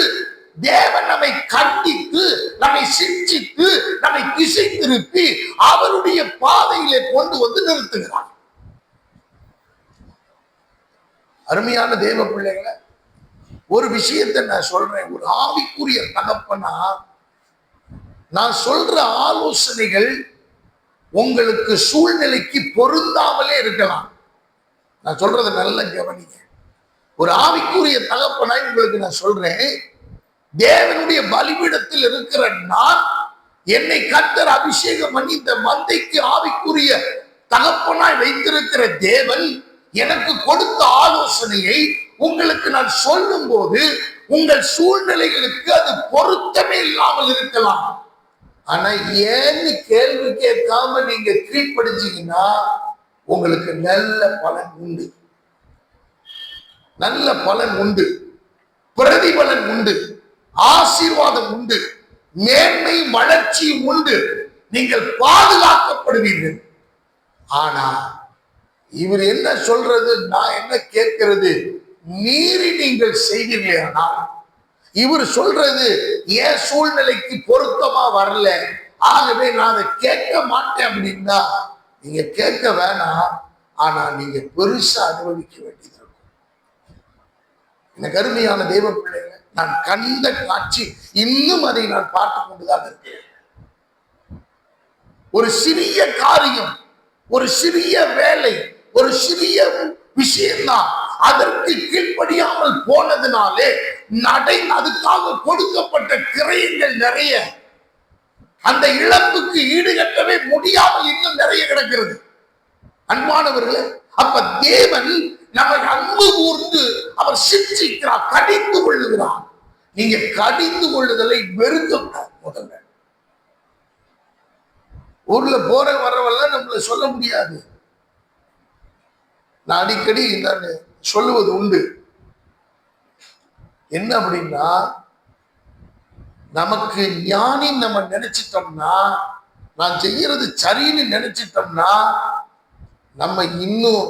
தேவன் நம்மை கண்டித்து, நம்மை சிட்சித்து, நம்மை திசை திருப்பி அவருடைய பாதையிலே கொண்டு வந்து நிறுத்துகிறார். அருமையான தேவ பிள்ளைகளை, ஒரு விஷயத்தை நான் சொல்றேன். ஒரு ஆவிக்குரிய தகப்பனா நான் சொல்ற ஆலோசனைகள் உங்களுக்கு சூழ்நிலைக்கு பொருந்தாமலே இருக்கலாம். நான் சொல்றதை நல்ல கவனிங்க. ஒரு ஆவிக்குரிய தகப்பனாய் உங்களுக்கு நான் சொல்றேன், தேவனுடைய பலிபீடத்தில் இருக்கிற நான், என்னை கர்த்தர் அபிஷேகம் பண்ணி இந்த மந்தைக்கு ஆவிக்குரிய தகப்பனாய் வைத்திருக்கிற தேவன் எனக்கு கொடுத்த ஆலோசனையை உங்களுக்கு நான் சொல்லும் போது உங்கள் சூழ்நிலைகளுக்கு அது பொருத்தமே இல்லாமல் இருக்கலாம். ஆனா ஏன்னு கேள்வி கேட்காம நீங்க கீழ்ப்படிஞ்சீங்கன்னா உங்களுக்கு நல்ல பலன் உண்டு, நல்ல பலன் உண்டு, பிரதிபலன் உண்டு, ஆசீர்வாதம் உண்டு, மேன்மை வளர்ச்சி உண்டு, நீங்கள் பாதுகாக்கப்படுவீர்கள். ஆனா இவர் என்ன சொல்றது, நான் என்ன கேட்கிறது, மீறி நீங்கள் செய்வீர்களே. ஆனால் இவர் சொல்றது ஏன் சூழ்நிலைக்கு பொருத்தமா வரல, ஆகவே நான் அதை கேட்க மாட்டேன் அப்படின்னா நீங்க கேட்க வேணாம். ஆனா நீங்க பெருசா அனுபவிக்க வேண்டியது இருக்கும். எனக்கு அருமையான தெய்வ பிள்ளைகளை, நான் கண்ட காட்சி இன்னும் அதை நான் பார்த்து கொண்டுதான் இருக்கிறேன். ஒரு சிறிய காரியம், ஒரு சிறிய வேலை, ஒரு சிறிய விஷயம்தான், அதற்கு கீழ்ப்படியாமல் போனதுனாலே அதுக்காக கொடுக்கப்பட்ட கிரயங்கள் நிறைய, அந்த இழப்புக்கு ஈடுகட்டவே முடியாமல் இன்னும் நிறைய கிடக்கிறது. அன்பானவர்களே, அப்ப தேவன் நம்மை அன்பு கூர்ந்து அவர் சிக்ஷிக்கிறார், கடிந்து கொள்ளுகிறார். நீங்க கடிந்து கொள்ளுதலை வெறுக்க முதல்ல. ஊர்ல போற வரவெல்லாம் நம்மள சொல்ல முடியாது. நான் அடிக்கடி நான் சொல்லுவது உண்டு. என்ன அப்படின்னா, நமக்கு ஞானி நம்ம நினைச்சிட்டோம்னா, நான் செய்யறது சரின்னு நினைச்சிட்டோம்னா, நம்ம இன்னும்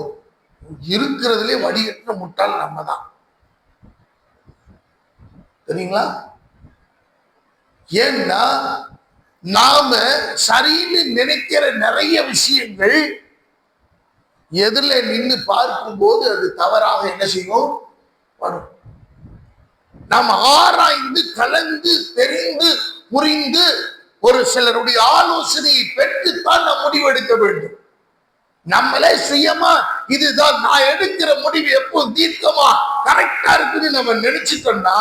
இருக்கிறதுலே வடிகட்டின முட்டாள் நம்ம தான். சரிங்களா? ஏன்னா நாம சரின்னு நினைக்கிற நிறைய விஷயங்கள் எதிர நின்று பார்க்கும் போது அது தவறாக என்ன செய்யும் வரும். நாம் ஆராய்ந்து கலந்து தெரிந்து புரிந்து ஒரு சிலருடைய ஆலோசனையை பெற்றுத்தான் நாம் முடிவெடுக்க வேண்டும். நம்மளே சுயமா இதுதான் நான் எடுக்கிற முடிவு எப்போ தீர்க்கமா கரெக்டா இருக்குன்னு நம்ம நினைச்சிட்டோம்னா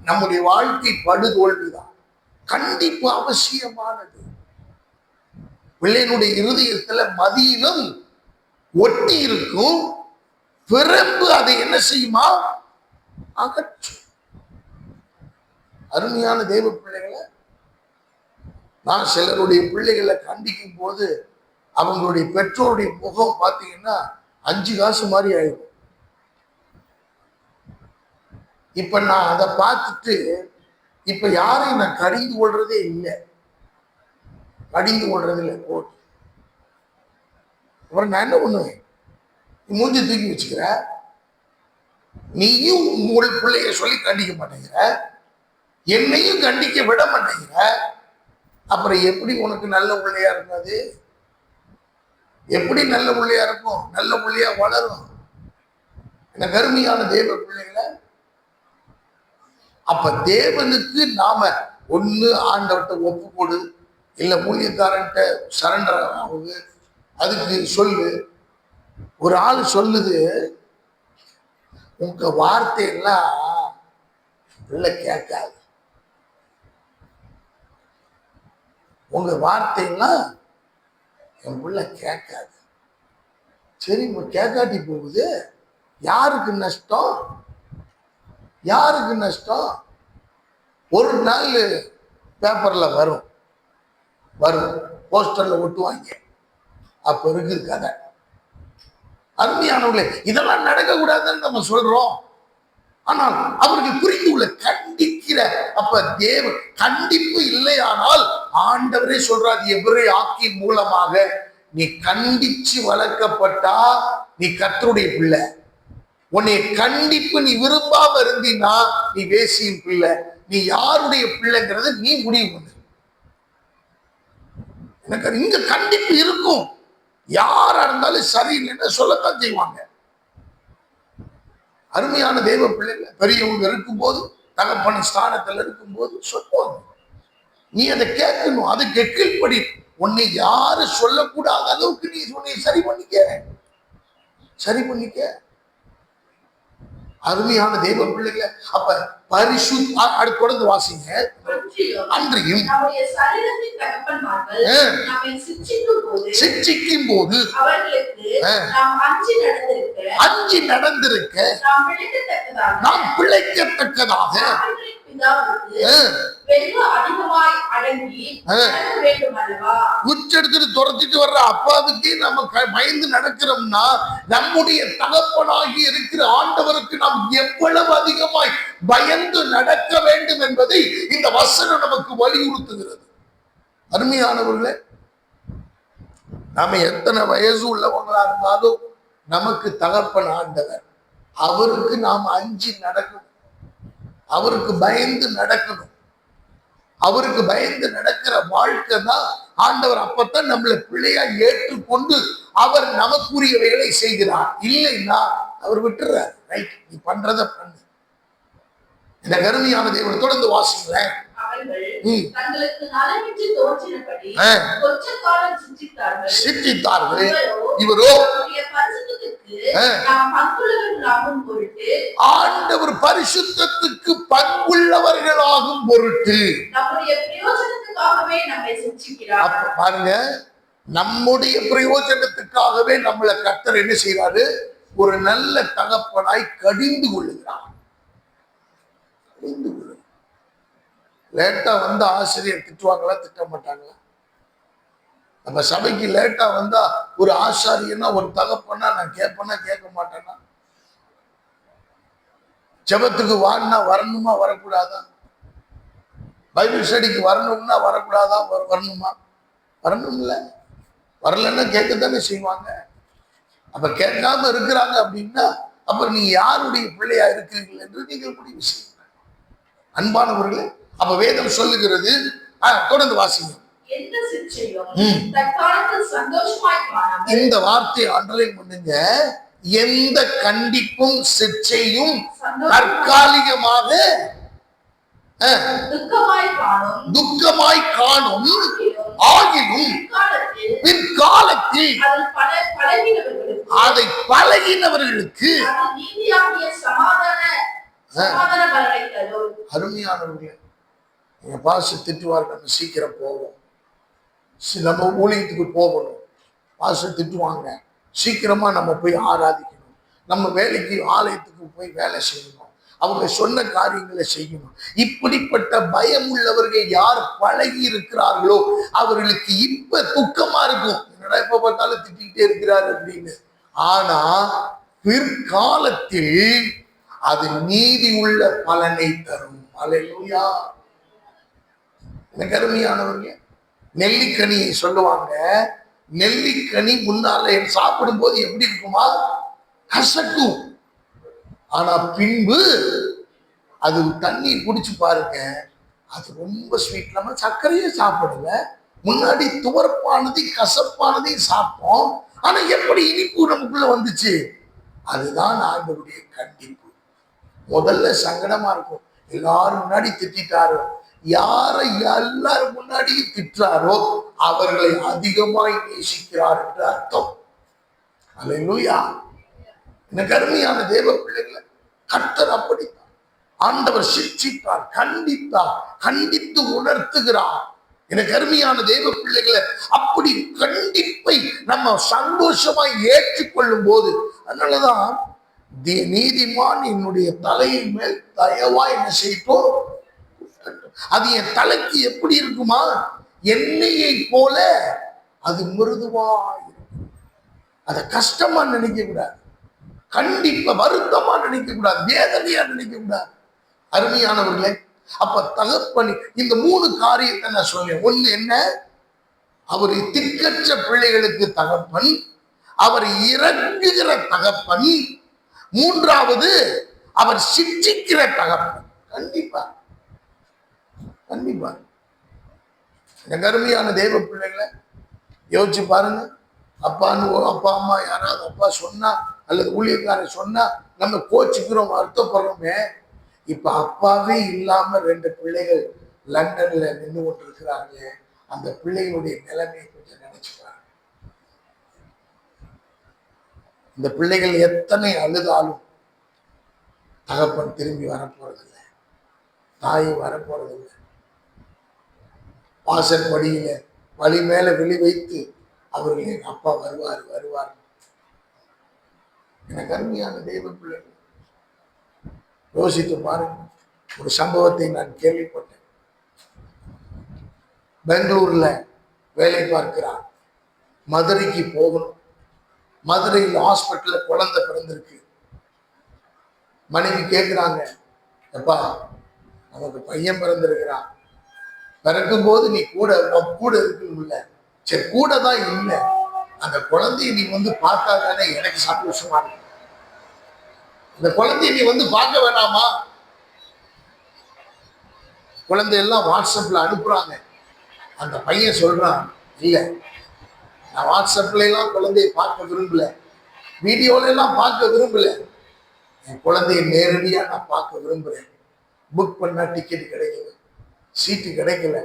நம்முடைய வாழ்க்கை படுதோல்விதான். கண்டிப்பு அவசியமானது. பிள்ளையினுடைய இருதயத்துல மதியிலும் ஒட்டி இருக்கும், பிறப்பு அதை என்ன செய்யுமா அகற்றும். அருமையான தேவ பிள்ளைகளை, நான் சிலருடைய பிள்ளைகளை கண்டிக்கும் போது அவங்களுடைய பெற்றோருடைய முகம் பார்த்தீங்கன்னா 5 காசு மாதிரி ஆயிடும். இப்ப நான் அதை பார்த்துட்டு இப்ப யாரையும் நான் கடிந்து கொள்றதே இல்லை, கடிந்து கொள்றது இல்லை. போட்டு அப்புறம் நான் என்ன பண்ணுவேன், மூஞ்சி தூக்கி வச்சுக்கிற, நீயும் உங்கள் பிள்ளைய சொல்லி கண்டிக்க மாட்டேங்கிற, என்னையும் கண்டிக்க விட மாட்டேங்கிற, அப்புறம் எப்படி உனக்கு நல்ல பிள்ளையா இருக்காது? எப்படி நல்ல பிள்ளையா இருக்கும்? நல்ல பிள்ளையா வளரும். என்ன கருமையான தேவ பிள்ளைகளை, அப்ப தேவனுக்கு நாம ஒண்ணு ஆண்டவர்கிட்ட ஒப்பு கொடு, இல்ல ஊழியக்காரன்ட்ட சரண்டர் ஆகுது. அதுக்கு சொல்லு. ஒரு ஆள் சொல்லுது, உங்க வார்த்தையெல்லாம் பிள்ளை கேட்காது, உங்க வார்த்தையெல்லாம் என் பிள்ளை கேட்காது. சரி, கேட்காட்டி போகுது, யாருக்கு நஷ்டம்? யாருக்கு நஷ்டம்? ஒரு நாள் பேப்பர்ல வரும், போஸ்டர்ல ஒட்டுவாங்க, அப்ப இருக்குது கதை. அருமையானவர்களே, இதெல்லாம் நடக்கக்கூடாதுன்னு நம்ம சொல்றோம். ஆனால் அவர்கள் புரிந்து கொள்ள கண்டிக்கிற, அப்ப தேவ கண்டிப்பு இல்லையானால் ஆண்டவரே சொல்றாரு எபிரேய ஆக்கின் மூலமாக, நீ கண்டிச்சு வளர்க்கப்பட்டா நீ கர்த்தருடைய பிள்ளை. உன்னை கண்டிப்பு நீ விரும்பாம இருந்தீன்னா நீ வேசியின் பிள்ளை. நீ யாருடைய பிள்ளைங்கிறத நீ முடிவு பண்ணு. எனக்கு இங்க கண்டிப்பு இருக்கும், யாரா இருந்தாலும் சரியில்லைன்னு சொல்லத்தான் செய்வாங்க. அருமையான தெய்வ பிள்ளைகள், பெரியவங்க இருக்கும்போது, தகப்பன் ஸ்தானத்துல இருக்கும்போது சொல்லுவாங்க, நீ அதை கேட்கணும், அதுக்கு கீழ்ப்படி. உன்னை யாரு சொல்லக்கூடாத அளவுக்கு நீ உன்னை சரி பண்ணிக்க. அருமையான தெய்வ பிள்ளைகளை. அப்ப அடுத்து தொடர்ந்து வாசிங்க. அன்றியும் சிக்ஷிக்கும் போது அஞ்சி நடந்திருக்க நாம் பிழைக்கத்தக்கதாக உச்செடுத்துட்டு துரத்திட்டு வர்ற அப்பாவுக்கு நம்ம பயந்து நடக்கிறோம்னா, நம்முடைய தகப்பனாகி இருக்கிற ஆண்டவருக்கு நாம் எவ்வளவு அதிகமாய் பயந்து நடக்க வேண்டும் என்பதை இந்த வசனம் நமக்கு வலியுறுத்துகிறது. அருமையானவர்களே, நாம எத்தனை வயசு உள்ளவங்களா இருந்தாலும் நமக்கு தகப்பன் ஆண்டவர். அவருக்கு நாம் அஞ்சி நடக்கணும், அவருக்கு பயந்து நடக்கணும். அவருக்கு பயந்து நடக்கிற வாழ்க்கை தான் ஆண்டவர். அப்பத்தான் நம்மளை பிள்ளையா ஏற்றுக்கொண்டு அவர் நமக்குரிய வேலை செய்கிறார். இல்லைன்னா அவர் விட்டுறார். ரைட், நீ பண்றத பண்ணு. இந்த கருமையான தேவனை தொடர்ந்து வாசிங்களேன். சிற்றித்தார்கள், இவரோ ஆண்டவர் பரிசுத்தத்துக்கு பங்குள்ளவர்களாகும் பொருட்டு. பாருங்க, நம்முடைய பிரயோஜனத்துக்காகவே நம்மளை கர்த்தர் என்ன செய்யறாரு? ஒரு நல்ல தகப்பனாய் கடிந்து கொள்ளுகிறார். லேட்டா வந்து ஆசிரியர் திட்டுவாங்களா, திட்ட மாட்டாங்களா? நம்ம சபைக்கு லேட்டா வந்தா ஒரு ஆசாரியனா, ஒரு தகப்பனா நான் கேட்பேனா, கேட்க மாட்டேன்னா? ஜெபத்துக்கு வான்னா வரணுமா, வரக்கூடாதா? பைபிள் ஸ்டடிக்கு வரணும்னா வரக்கூடாதா, வரணுமா? வரணும்ல. வரலன்னா கேட்கத்தானே செய்வாங்க. அப்ப கேட்காம இருக்கிறாங்க அப்படின்னா, அப்புறம் நீங்க யாருடைய பிள்ளையா இருக்கிறீர்கள் என்று நீங்கள் முடிவு செய்யுங்க. அன்பானவர்களே, அப்ப வேதம் சொல்லுகிறது, தொடர்ந்து வாசிங்க. இந்த வார்த்தையை அண்டர்லைன் பண்ணுங்க. எந்த கண்டிப்பும் சிற்சையும் தற்காலிகமாக துக்கமாய் காணும் ஆகிலும் பிற்காலத்தில் அதை பழகினவர்களுக்கு அருமையானவர்களே, எங்க பாச திட்டுவார், நம்ம சீக்கிரம் போவோம், நம்ம ஊழியத்துக்கு போகணும், பாச திட்டுவாங்க, சீக்கிரமா நம்ம போய் ஆராதிக்கணும், நம்ம வேலைக்கு ஆலயத்துக்கு போய் வேலை செய்யணும், அவங்க சொன்ன காரியங்களை செய்யணும். இப்படிப்பட்ட பயம் உள்ளவர்கள் யார் பழகி இருக்கிறார்களோ அவர்களுக்கு இப்ப துக்கமா இருக்கும், என்னடா எப்ப பார்த்தாலும் திட்டிக்கிட்டே இருக்கிறார் அப்படின்னு. ஆனா பிற்காலத்தில் அது நீதி உள்ள பலனை தரும். அல்லேலூயா. எனக்கு அருமையானவர்கள், நெல்லிக்கனி சொல்லுவாங்க, நெல்லிக்கனி முன்னால சாப்பிடும் போது எப்படி இருக்குமா? கசக்கும். ஆனா பின்பு அது தண்ணீர் குடிச்சு பாருங்க, அது ரொம்ப ஸ்வீட். நம்ம சர்க்கரையே சாப்பிடல, முன்னாடி துவர்ப்பானது கசப்பானதையும் சாப்பிட்டோம், ஆனா எப்படி இனிப்பு நமக்குள்ள வந்துச்சு? அதுதான் ஆண்டவருடைய கண்டிப்பு. முதல்ல சங்கடமா இருக்கும், எல்லாரும் முன்னாடி திட்டாரோ, யாரை எல்லாரும் முன்னாடியும் திட்டாரோ அவர்களை அதிகமாய் நேசிக்கிறார் என்று அர்த்தம். அல்லேலூயா. எனக்கு அருமையான தேவ பிள்ளைகளை, கர்த்தர் அப்படித்தான். ஆண்டவர் சிக்ஷித்தார், கண்டித்தார், கண்டித்து உணர்த்துகிறார். எனக்கு அருமையான தேவ பிள்ளைகளை, அப்படி கண்டிப்பை நம்ம சந்தோஷமாய் ஏற்றுக்கொள்ளும் போது, அதனாலதான் நீதிமான் என்னுடைய தலையின் மேல் தயவா என்ன செய்யட்டும், அது என் தலைக்கு எப்படி இருக்குமா? எண்ணெயை போல அது மிருதுவா இருக்கும். அதை கஷ்டமா நினைக்க கூடாது, கண்டிப்பா வருத்தமா நினைக்க கூடாது, வேதனையா நினைக்க கூடாது. அருமையானவர்களே, அப்ப தகப்பன் இந்த 3 காரியத்தை நான் சொல்றேன். ஒண்ணு என்ன? அவர் திக்கற்ற பிள்ளைகளுக்கு தகப்பன், அவர் இறங்குகிற தகப்பன். மூன்றாவது, அவர் சிக்ஷிக்கிற தகப்பன். கண்டிப்பா கண்டிப்பா. எனக்கு அருமையான தேவ பிள்ளைகளை யோசிச்சு பாருங்க. அப்பா அம்மா யாராவது அப்பா சொன்னா அல்லது ஊழியக்காரர் சொன்னா நம்ம கோச்சிக்கிறோம், வருத்தப்படுறோமே. இப்ப அப்பாவே இல்லாம 2 பிள்ளைகள் லண்டன்ல நின்று கொண்டு இருக்கிறாங்க. அந்த பிள்ளைகளுடைய நிலைமையை கொஞ்சம் நினைச்சுக்கிறாங்க. இந்த பிள்ளைகள் எத்தனை அழுதாலும் தகப்பன் திரும்பி வரப்போறதில்லை, தாய் வரப்போறதில்லை. வாசற்படியில வழி மேல விழி வைத்து அவர்கள் என் அப்பா வருவார் வருவார். எனக்கு அருமையான தெய்வ பிள்ளைகள், யோசித்து பாருங்க. ஒரு சம்பவத்தை நான் கேள்விப்பட்டேன். பெங்களூர்ல வேலை பார்க்கிறார், மதுரைக்கு போகணும். மதுரையில் ஹாஸ்பிட்டல்ல குழந்தை பிறந்திருக்கு. மனைவி கேட்கிறாங்க, எப்பா நமக்கு பையன் பிறந்திருக்கிறான், பிறக்கும் போது நீ கூட இருக்கணும்ல. சரி, கூட தான் இல்லை, அந்த குழந்தைய நீ பார்த்தா தானே எனக்கு சந்தோஷமா இருக்கு. அந்த குழந்தைய நீ பார்க்க வேணாமா? குழந்தையெல்லாம் வாட்ஸ்அப்ல அனுப்புறாங்க. அந்த பையன் சொல்றான், இல்ல நான் வாட்ஸ்அப்ல எல்லாம் குழந்தைய பார்க்க விரும்பல, வீடியோல எல்லாம் பார்க்க விரும்பல, என் குழந்தைய நேரடியா நான் பார்க்க விரும்புறேன். புக் பண்ணா டிக்கெட் கிடைக்கல, சீட்டு கிடைக்கல,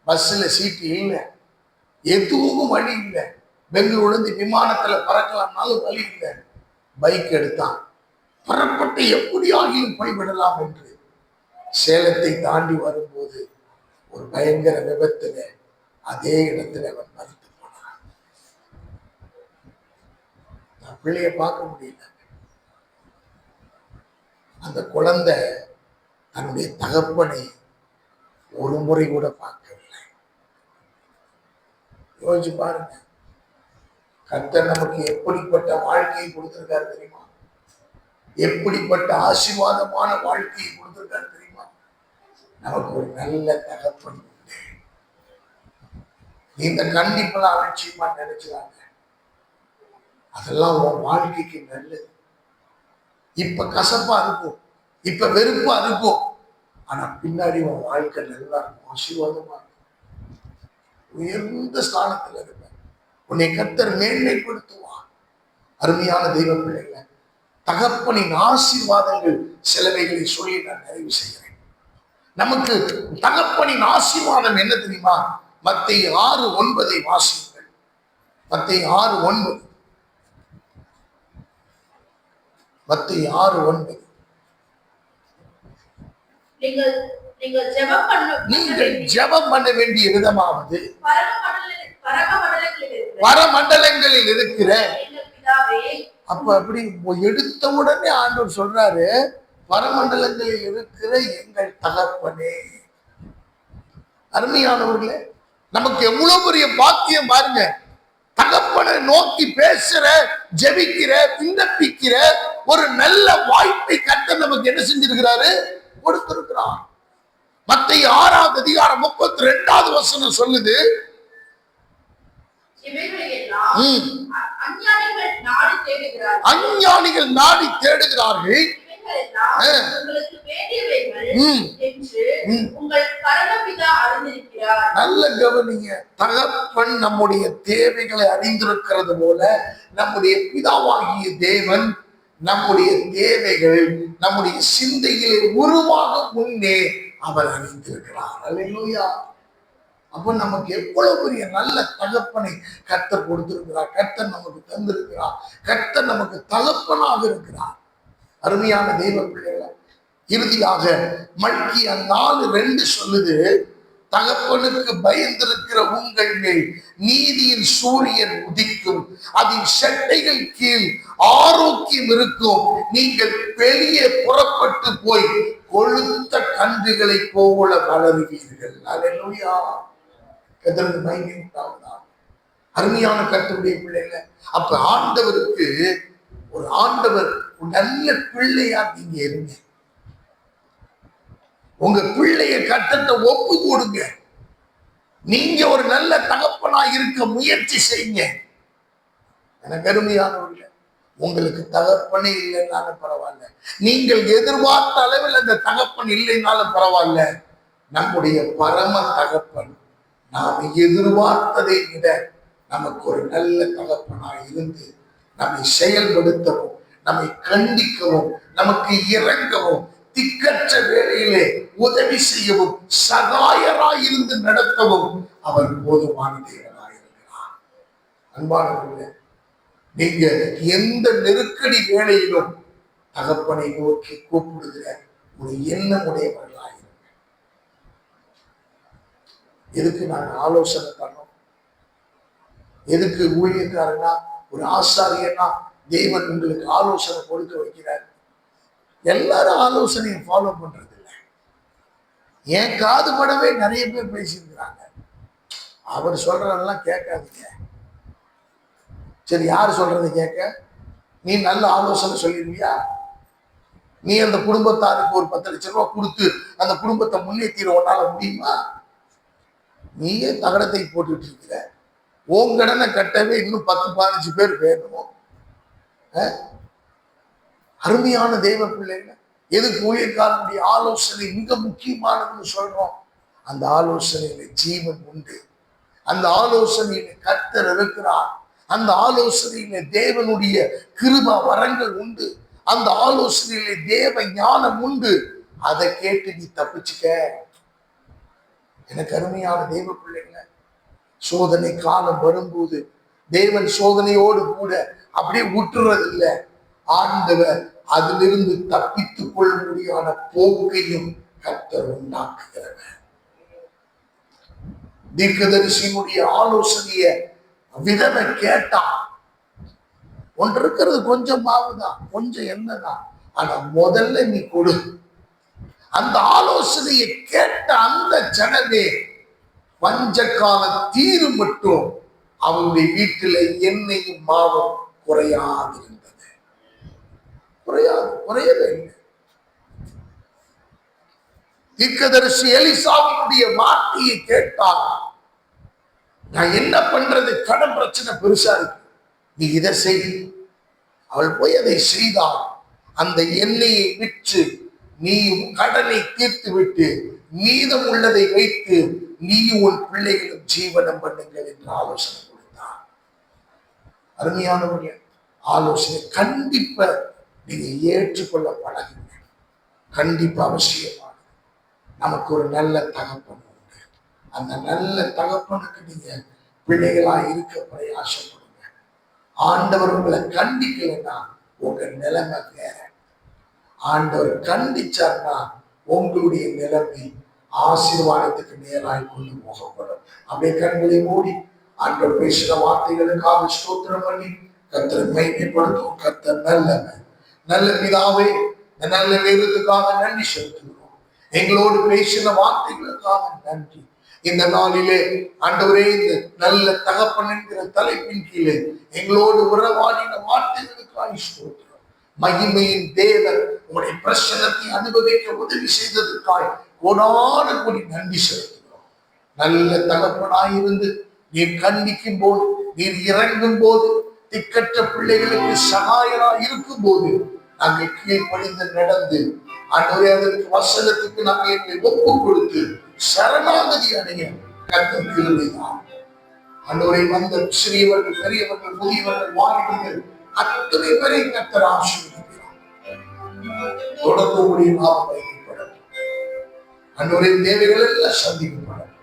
பஸ்ல சீட்டு இல்லை, எதுவும் வழி இல்லை. பெங்களூர்ல இருந்து விமானத்துல பறக்கலாம்னாலும் வழி இல்லை. பைக் எடுத்தான், புறப்பட்டு எப்படியாகியும் போய்விடலாம் என்று சேலத்தை தாண்டி வரும்போது ஒரு பயங்கர விபத்துல அதே இடத்துல அவன் மறித்து போனான். நான் பிள்ளைய பார்க்க முடியல. அந்த குழந்தை தன்னுடைய தகப்பனை ஒரு முறை கூட பார்க்கவில்லை. யோசிச்சு பாருங்க, கர்த்தர் நமக்கு எப்படிப்பட்ட வாழ்க்கையை கொடுத்திருக்காரு தெரியுமா? எப்படிப்பட்ட ஆசீர்வாதமான வாழ்க்கையை கொடுத்திருக்காரு தெரியுமா? நமக்கு ஒரு நல்ல தகப்பன் உண்டு. இந்த கண்டிப்பெல்லாம் அலட்சியமா நினைச்சுறாங்க, அதெல்லாம் உன் வாழ்க்கைக்கு நல்லது. இப்ப கசப்பா இருக்கும், இப்ப வெறுப்பா இருக்கும், ஆனா பின்னாடி உன் வாழ்க்கை நல்லா இருக்கும், ஆசீர்வாதமா இருக்கும், உயர்ந்த ஸ்தானத்துல இருக்க உன்னை கர்த்தர் மேன்மைப்படுத்துவான். அருமையான தெய்வ பிள்ளைகளை, தகப்பனின் ஆசீர்வாதங்கள் சிலவைகளை சொல்லி நான் நிறைவு செய்கிறேன். நமக்கு தகப்பனின் ஆசீர்வாதம் என்ன தெரியுமா? மத்தேயு 6:9 வாசியுங்கள். மத்தேயு 6:9. மத்தேயு 6:9. நீங்கள் ஜெபம் பண்ண வேண்டிய விதமாவது பரமண்டலங்களில் இருக்கிற. அப்ப அப்படி எடுத்த உடனே ஆண்டவர் சொல்றாரு, பரமண்டலங்களில் இருக்கிற எங்கள் தகப்பனே. அருமையானவர்களே, நமக்கு எவ்வளவு பெரிய பாக்கியம் பாருங்க. தகப்பனை நோக்கி பேசுற, ஜெபிக்கிற, விண்ணப்பிக்கிற ஒரு நல்ல வாய்ப்பை கர்த்தர் நமக்கு என்ன செஞ்சிருக்கிறாரு? கொடுத்திருக்கிறார். மத்தேயு 6:32 சொல்லுது, அஞ்ஞானிகள் நாடி தேடுகிறார்கள், நல்ல கவனிங்க. தகப்பன் நம்முடைய தேவைகளை அறிந்திருக்கிறது போல நம்முடைய பிதாவாகிய தேவன் நம்முடைய தேவைகள் நம்முடைய சிந்தையில் உருவாகும் முன்னே அவர் அறிந்திருக்கிறார். அல்லேலூயா. அப்ப நமக்கு எவ்வளவு பெரிய நல்ல தகப்பனை கர்த்தர் கொடுத்திருக்கிறார், கர்த்தர் நமக்கு தந்திருக்கிறார், கர்த்தர் நமக்கு தகப்பனாக இருக்கிறார். அருமையான தெய்வ பிள்ளைகளை, இறுதியாக மல்கியா 4:2 சொல்லுது, தகப்பனுக்கு பயந்திருக்கிற உங்கள் மேல் நீதியின் சூரியன் உதிக்கும், அதன் செட்டைகள் கீழ் ஆரோக்கியம் இருக்கும், நீங்கள் வெளியே புறப்பட்டு போய் கொழுத்த கன்றுகளை போல வளருவீர்கள். அல்லேலூயா. கர்த்தருக்கு மகிமை உண்டாவதாக. அருமையான கர்த்தருடைய பிள்ளைகளை, அப்ப ஆண்டவருக்கு ஒரு நல்ல பிள்ளையா நீங்க இருங்க. உங்க பிள்ளைய கர்த்தர்ட்ட ஒப்பு கொடுங்க. நீங்க ஒரு நல்ல தகப்பனா இருக்க முயற்சி செய்யுங்க. எனக்கு அருமையானவர்களே, உங்களுக்கு தகப்பனே இல்லைன்னாலும் பரவாயில்ல, நீங்கள் எதிர்பார்த்த அளவில் அந்த தகப்பன் இல்லைன்னாலும் பரவாயில்ல, நம்முடைய பரம தகப்பன் நாம் எதிர்பார்த்ததை விட நமக்கு ஒரு நல்ல தகப்பனா இருந்து நம்மை செயல்படுத்தவும் நம்மை கண்டிக்கவும் நமக்கு இறங்கவும் திக்கற்ற வேளையிலே உதவி செய்யவும் சகாயராய் இருந்து நடத்தவும் அவர் போதுமான தேவனாயிருக்கிறார். அன்பானவர்களே, நீங்க எந்த நெருக்கடி வேளையிலும் தகப்பனை நோக்கி கூப்பிடுகிற ஒரு எண்ணமுடையவர்களாக இருங்க. எதுக்கு நாங்க ஆலோசனை பண்ணோம்? எதுக்கு ஊழியக்காரனா ஒரு ஆசாரியனா தேவன் உங்களுக்கு ஆலோசனை கொடுக்க வைக்கிறார்? எல்லாரும் ஆலோசனையை ஃபாலோ பண்றது இல்லை. என் காது படவே நிறைய பேர் பேசியிருக்கிறாங்க. அவர் சொல்றதெல்லாம் கேட்காதீங்க. சரி, யாரு சொல்றதை கேட்க? நீ நல்ல ஆலோசனை சொல்லிருவியா? நீ அந்த குடும்பத்தாருக்கு ஒரு 10 லட்சம் ரூபாய் கொடுத்து அந்த குடும்பத்தை முன்னேற்றிட உன்னால முடியுமா? நீயே தகடத்தை போட்டுட்டு இருக்கிற. உன் கடனை கட்டவே இன்னும் 10-15 பேர் வேணும். அருமையான தேவ பிள்ளைங்க, எதுக்கு ஊழியக்காரனுடைய ஆலோசனை மிக முக்கியமானதுன்னு சொல்றோம்? அந்த ஆலோசனையில ஜீவன் உண்டு. அந்த ஆலோசனையில கர்த்தர் இருக்கிறார். அந்த ஆலோசனையில தேவனுடைய கிருபா வரங்கள் உண்டு. அந்த ஆலோசனையில தேவ ஞானம் உண்டு. அதை கேட்டு நீ தப்பிச்சுக்க. எனக்கு அருமையான தேவ பிள்ளைங்க, சோதனை காலம் வரும்போது தேவன் சோதனையோடு கூட அப்படியே விட்டுறது இல்லை. ஆண்டவர் அதிலிருந்து தப்பித்துக் கொள்ளும்படியான போக்கையும் கர்த்தர் உண்டாக்குகிறவர். தீர்க்கதரிசியினுடைய ஆலோசனைய விதவை கேட்டான். ஒன்று இருக்கிறது கொஞ்சம் மாவுதான், கொஞ்சம் என்னதான், ஆனா முதல்ல நீ கொடு. அந்த ஆலோசனையை கேட்ட அந்த ஜனமே பஞ்சகால தீரு மட்டும் அவனுடைய வீட்டில எண்ணெயும் மாவும் குறையாது இருந்தது. குறையவே இல்லை. தீர்க்கதரிசி எலிசாவினுடைய வார்த்தையை கேட்டால், நான் என்ன பண்றது, கடன் பிரச்சனை பெருசா இருக்கு, நீ இதை செய். அவள் போய் அதை செய்தாள். அந்த எண்ணெயை விற்று நீயும் கடனை தீர்த்து விட்டு மீதம் உள்ளதை வைத்து நீயும் உன் பிள்ளைகளும் ஜீவனம் பண்ணுங்கள் என்று ஆலோசனை கொடுத்தார். அருமையானவர்கள், ஆலோசனை கண்டிப்பா நீங்க ஏற்றுக்கொள்ள பழகுங்க. கண்டிப்பா அவசியமானது. நமக்கு ஒரு நல்ல தகப்பன் உண்டு. அந்த நல்ல தகப்பனுக்கு நீங்க பிள்ளைகளா இருக்க பிரயாசப்படுங்க. ஆண்டவர் உங்களை கண்டிக்கலைன்னா உங்க நிலைமை வேற. ஆண்டவர் கண்டிச்சார்னா உங்களுடைய நிலைமை ஆசீர்வாதத்துக்கு நேராய் கொண்டு போகப்படும். அப்படியே கண்களை மூடி ஆண்டவர் பேசுகிற வார்த்தைகளுக்காக ஸ்தோத்திரம் பண்ணி கர்த்தரை மகிமைப்படுத்தும். கர்த்தர் நல்லவர். நல்ல பிதாவே, நல்ல நேரத்துக்காக நன்றி செலுத்துகிறோம். எங்களோடு பேசின வார்த்தைகளுக்காக நன்றி. இந்த நாளிலே ஆண்டவரே, இந்த நல்ல தகப்பன் என்கிற தலைப்பின் கீழே எங்களோடு உறவாடின வார்த்தைகளுக்காக ஸ்தோத்திரம். மகிமையின் தேவன் உங்களுடைய பிரசன்னத்தை அனுபவிக்க உதவி செய்ததற்காக கோடான கோடி நன்றி செலுத்துகிறோம். நல்ல தகப்பனாயிருந்து நீர் கண்டிக்கும் போது, நீர் இறங்கும் போது, திக்கற்ற பிள்ளைகளுக்கு சகாயராக இருக்கும் போது நாங்கள் கீழ்ப்படிந்து நடந்து ஆண்டவரே அதற்கு வசனத்துக்கு நாங்கள் எங்களை ஒப்பு கொடுத்து சரணாகதி அடைய கர்த்தர் கிருபைதான். ஆண்டவரே, வந்த சிறியவர்கள், பெரியவர்கள், முதியவர்கள், வாலிபர்கள் அத்தனை பேரை கர்த்தர் ஆசீர்வதிக்கிறார். தொடர்ந்து உடைய நாமம் வைக்கப்படும். ஆண்டவரே, தேவைகள் எல்லாம் சந்திக்கப்படும்.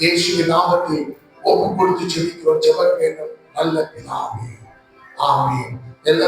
இயேசுவின் நாமத்தில் ஒப்பு கொடுத்து ஜெபிக்கிறோம். ஜெபம் கேட்கும் நல்ல பிதாவே, ஆமென்.